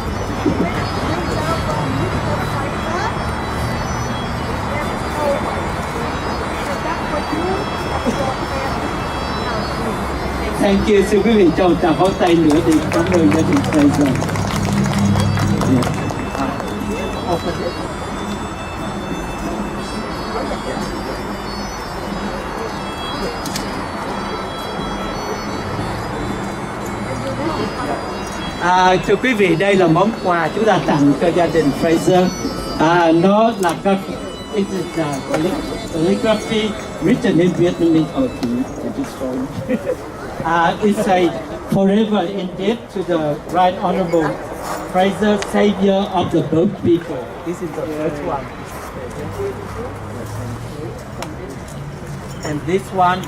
Thank you. Xin quý vị cho một tràng pháo tay nữa để cảm ơn gia đình Fraser. Thưa quý vị, đây là món quà chúng ta tặng cho gia đình Fraser. Nó là it is calligraphy written in Vietnamese. Oh, it's a forever in debt to the Right Honourable Fraser, Saviour of the boat people. This is the first one. And this one,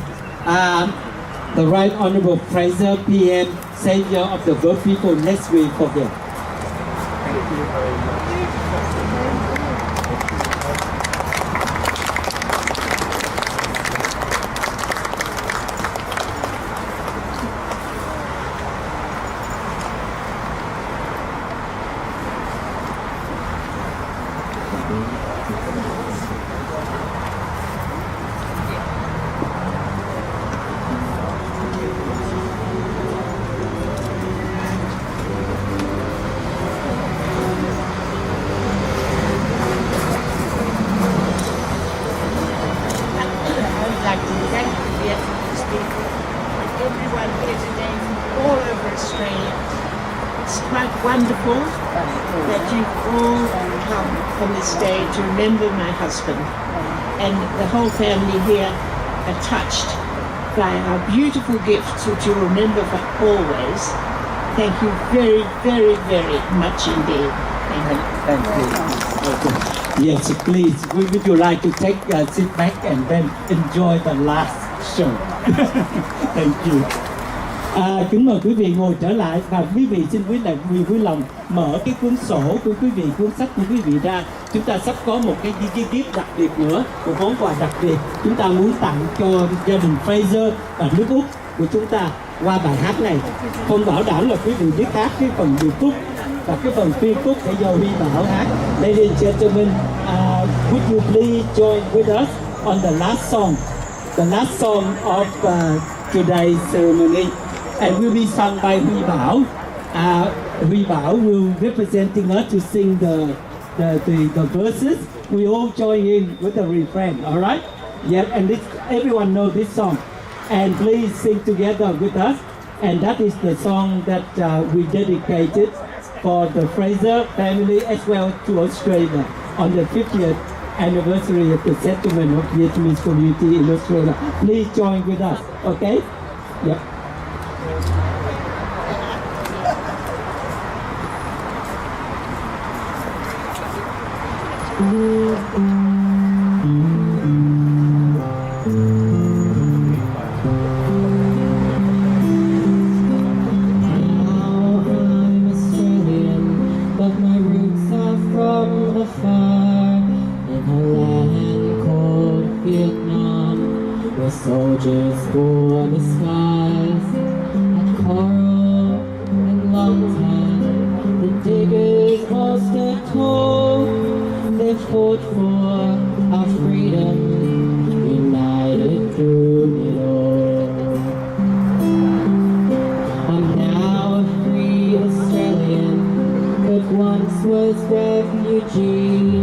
the Right Honourable Fraser, PM, Saviour of the boat people. Next week for them. Thank you very much. Wonderful that you've all come on this day to remember my husband, and the whole family here are touched by our beautiful gifts which you'll remember for always. Thank you very, very, very much indeed. Thank you. Yes, please. Would you like to take sit back and then enjoy the last show? Thank you. Kính mời quý vị ngồi trở lại, và quý vị xin vui lòng mở cái cuốn sổ của quý vị, cuốn sách của quý vị ra. Chúng ta sắp có một cái gift đặc biệt nữa, một món quà đặc biệt chúng ta muốn tặng cho gia đình Fraser và nước Úc của chúng ta qua bài hát này. Không bảo đảm là quý vị biết hát cái phần điệp khúc và cái phần phiên khúc để do Huy Bảo hát. Ladies and gentlemen, would you please join with us on the last song of today's ceremony? And will be sung by Huy Bảo. Huy Bảo will representing us to sing the verses. We all join in with the refrain, all right? Yeah, and everyone knows this song. And please sing together with us. And that is the song that we dedicated for the Fraser family as well to Australia on the 50th anniversary of the settlement of Vietnamese community in Australia. Please join with us, okay? Yep. Soldiers bore the skies at Coral and Longtown. The diggers all stood tall. They fought for our freedom, united through it all. I'm now a free Australian, but once was refugee.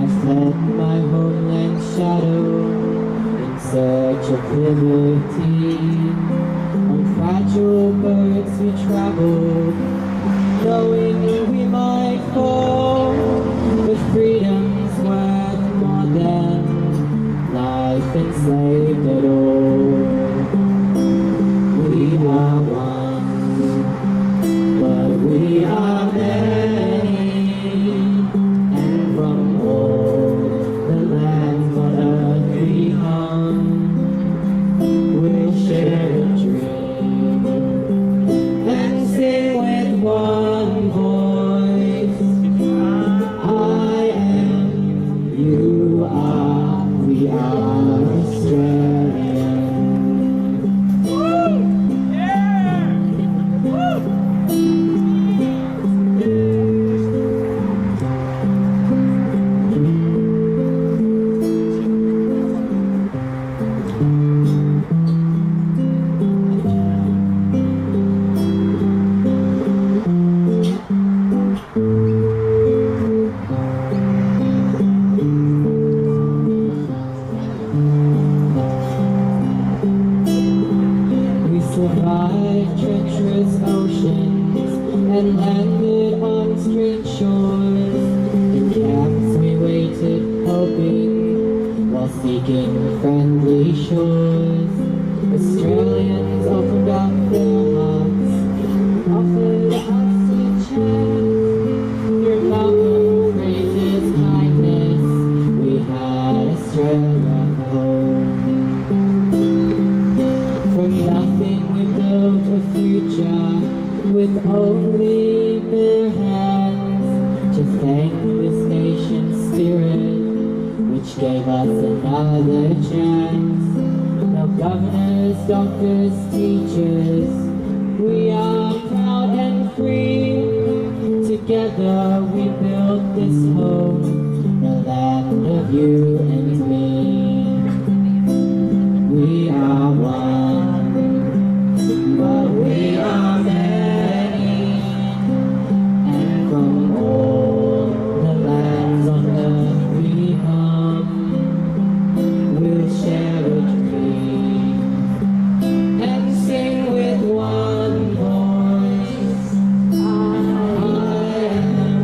I fled my homeland shadow, search of liberty. On fragile boats we traveled, knowing we might fall, but freedom's worth more than life enslaved at all. We are one, but we are many, and from all the lands on earth we come. Share a dream and sing with one voice. I am, you are, we are Australian. seeking friendly shores. Australians opened up their hearts, offered us a chance. Through Malcolm Fraser's kindness, we had Australia home. From nothing we built a future with only bare hands, to thank this nation's spirit which gave us another chance. Now governors, doctors, teachers, we are proud and free. Together we built this home, the land of you and me. We are one, but we are many, and from all the lands on earth we come, we'll share a dream and sing with one voice. I am,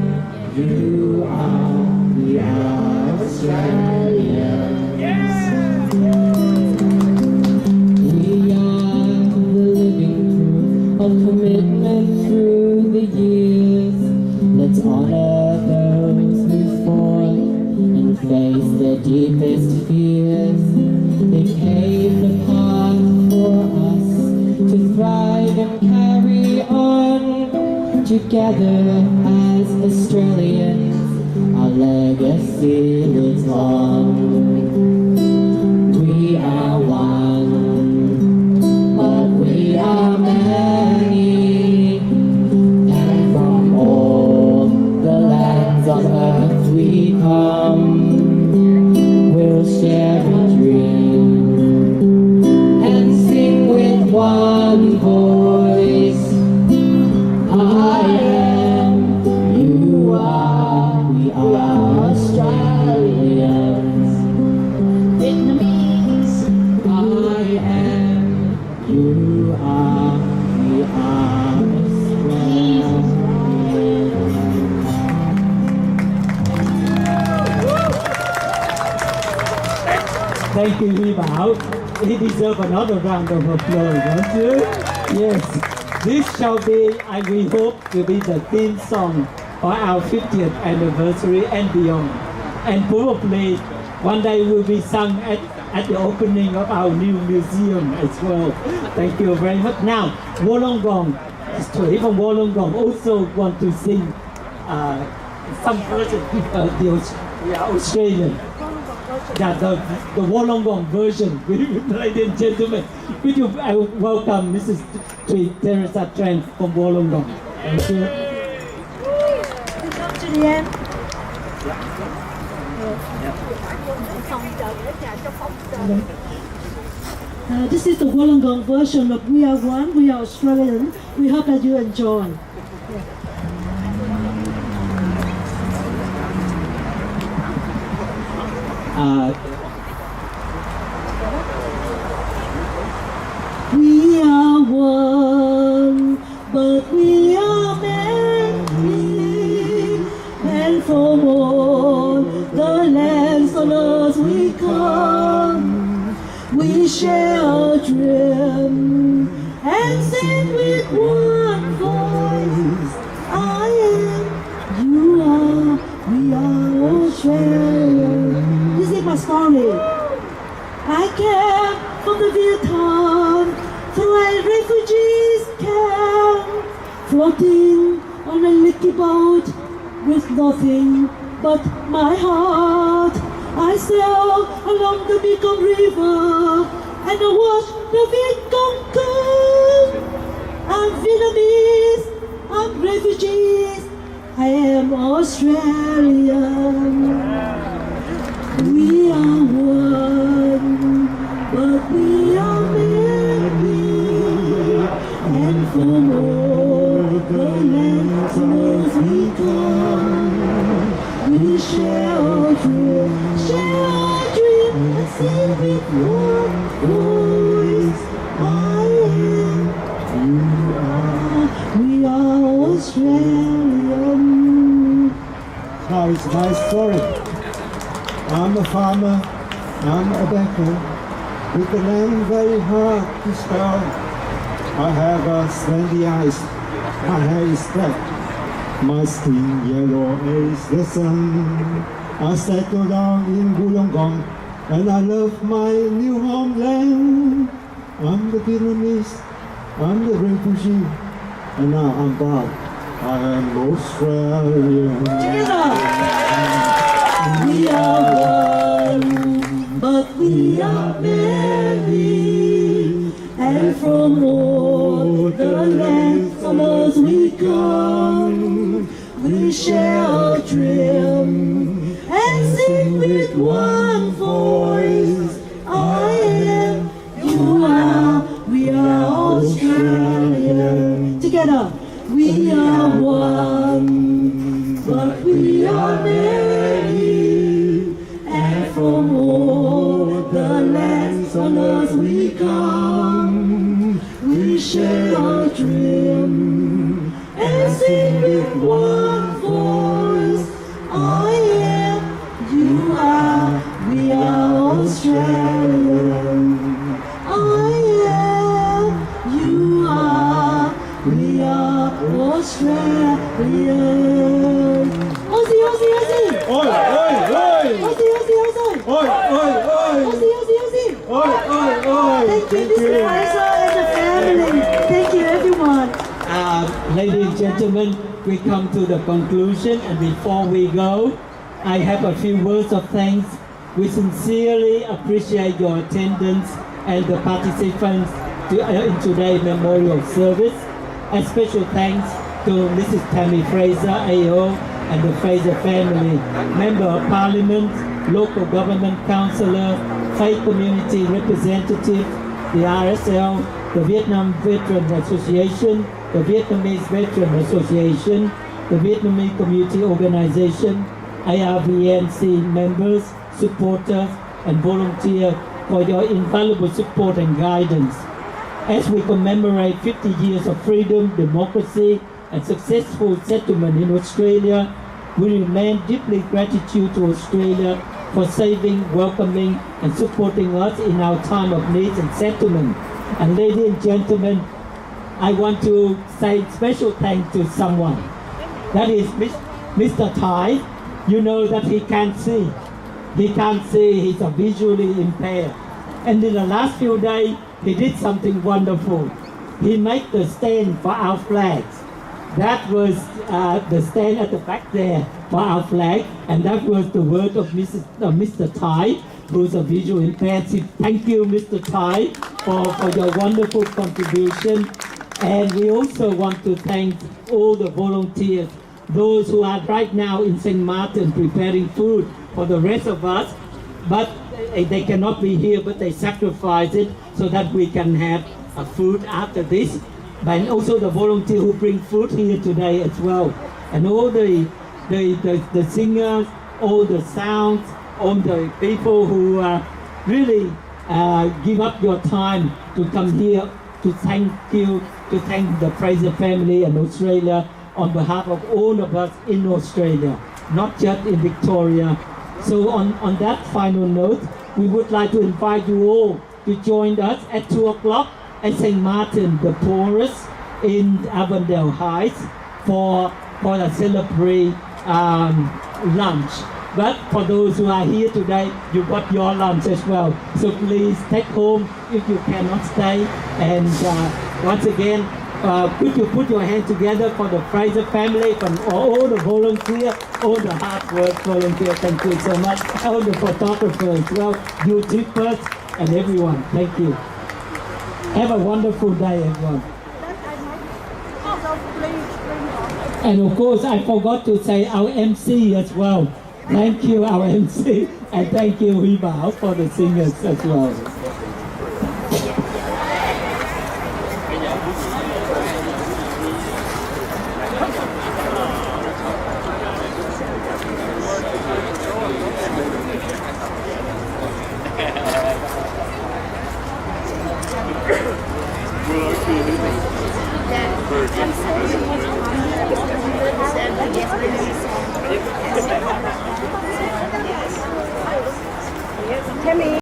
you are, we are Australians. We are the living proof of commitment through the years. Let's honor those who fought and faced their deepest fears. They paved the path for us to thrive and carry on. Together as Australians, our legacy lives on. We are one, but we are many, and from all the lands on earth we come. We'll share a dream and sing with one voice. I am, you are, we are Australians. Vietnamese, I am, you are, we are Australians. Thank you, Huy Bảo. He deserves another round of applause, don't you? Yes. This shall be, and we hope, will be the theme song for our 50th anniversary and beyond. And probably one day will be sung at the opening of our new museum as well. Thank you very much. Now, Wollongong, Straight from Wollongong also want to sing some version, the Australian. Yeah, the Wollongong version, ladies and gentlemen. Could you welcome Mrs. Teresa Tran from Wollongong? Thank you. Come to the end. This is the Wollongong version of We Are One, We Are Australian. We hope that you enjoy. We are one, but we are many, and from all the lands on earth we come. We share a dream and sing with one voice. I am, you are, we are Australia. This is my story. I came from the Vietnam through a refugees camp, floating on a little boat with nothing but my heart. I sailed along the Mekong River and I watched the Vietcong come. I'm Vietnamese, I'm refugees, I am Australian. We are one, but we are many, and from all the lands where we come, we share our dream, and sing with one voice. I am, you are, we are Australian. Now it's my story. I'm a farmer I'm a baker with a name very hard to spell. I have a sandy eyes, my hair is black, my skin yellow as the sun. I settle down in Wollongong and I love my new homeland. I'm the Vietnamese, I'm the refugee, and now I'm back. I am Australian. We are one, but we are many, and from all the lands from us we come. We share our dream and sing with one voice. I am, you are, we are Australian. Together, we are one, but we are many, and from all the lands on earth we come. We share our dream and sing with one voice. I am, you are, we are Australian. I am, you are, we are Australian. Aussie, Aussie, Aussie. Oi, oi, oi. Aussie, Aussie, Aussie. Oi, oi, oi. Aussie, Aussie, Aussie. Oi, oi, oi. Thank you, Mr. Fraser and the family. Thank you, everyone. Ladies and gentlemen, we come to the conclusion, and before we go, I have a few words of thanks. We sincerely appreciate your attendance and the participants in today's memorial service. A special thanks to Mrs. Tammy Fraser, AO, and the Fraser family, Member of Parliament, local government councillor, faith community representative, the RSL, the Vietnam Veteran Association, the Vietnamese Veteran Association, the Vietnamese Community Organization, ARVNC members, supporters, and volunteers for your invaluable support and guidance. As we commemorate 50 years of freedom, democracy, and successful settlement in Australia, we remain deeply gratitude to Australia for saving, welcoming, and supporting us in our time of need and settlement. And ladies and gentlemen, I want to say special thanks to someone. That is Mr. Tai. You know that he can't see. He can't see, he's visually impaired. And in the last few days, he did something wonderful. He made the stand for our flags. That was the stand at the back there for our flag, and that was the word of Mr. Tai, who's a visual impaired. Thank you, Mr. Tai, for your wonderful contribution. And we also want to thank all the volunteers, those who are right now in St. Martin preparing food for the rest of us, but they cannot be here, but they sacrifice it so that we can have food after this. But also the volunteers who bring food here today as well. And all the singers, all the sounds, all the people who really give up your time to come here to thank you, to thank the Fraser family and Australia on behalf of all of us in Australia, not just in Victoria. So on that final note, we would like to invite you all to join us at 2 o'clock at St. Martin, the Porous in Avondale Heights for a celebratory lunch. But for those who are here today, you got your lunch as well. So please take home if you cannot stay. And once again, could you put your hand together for the Fraser family, from all the volunteers, all the hard work volunteers. Thank you so much. All the photographers as well, YouTubers, and everyone. Thank you. Have a wonderful day, everyone. And of course, I forgot to say our MC as well. Thank you, our MC, and thank you, Huy Bảo, for the singers as well. morning.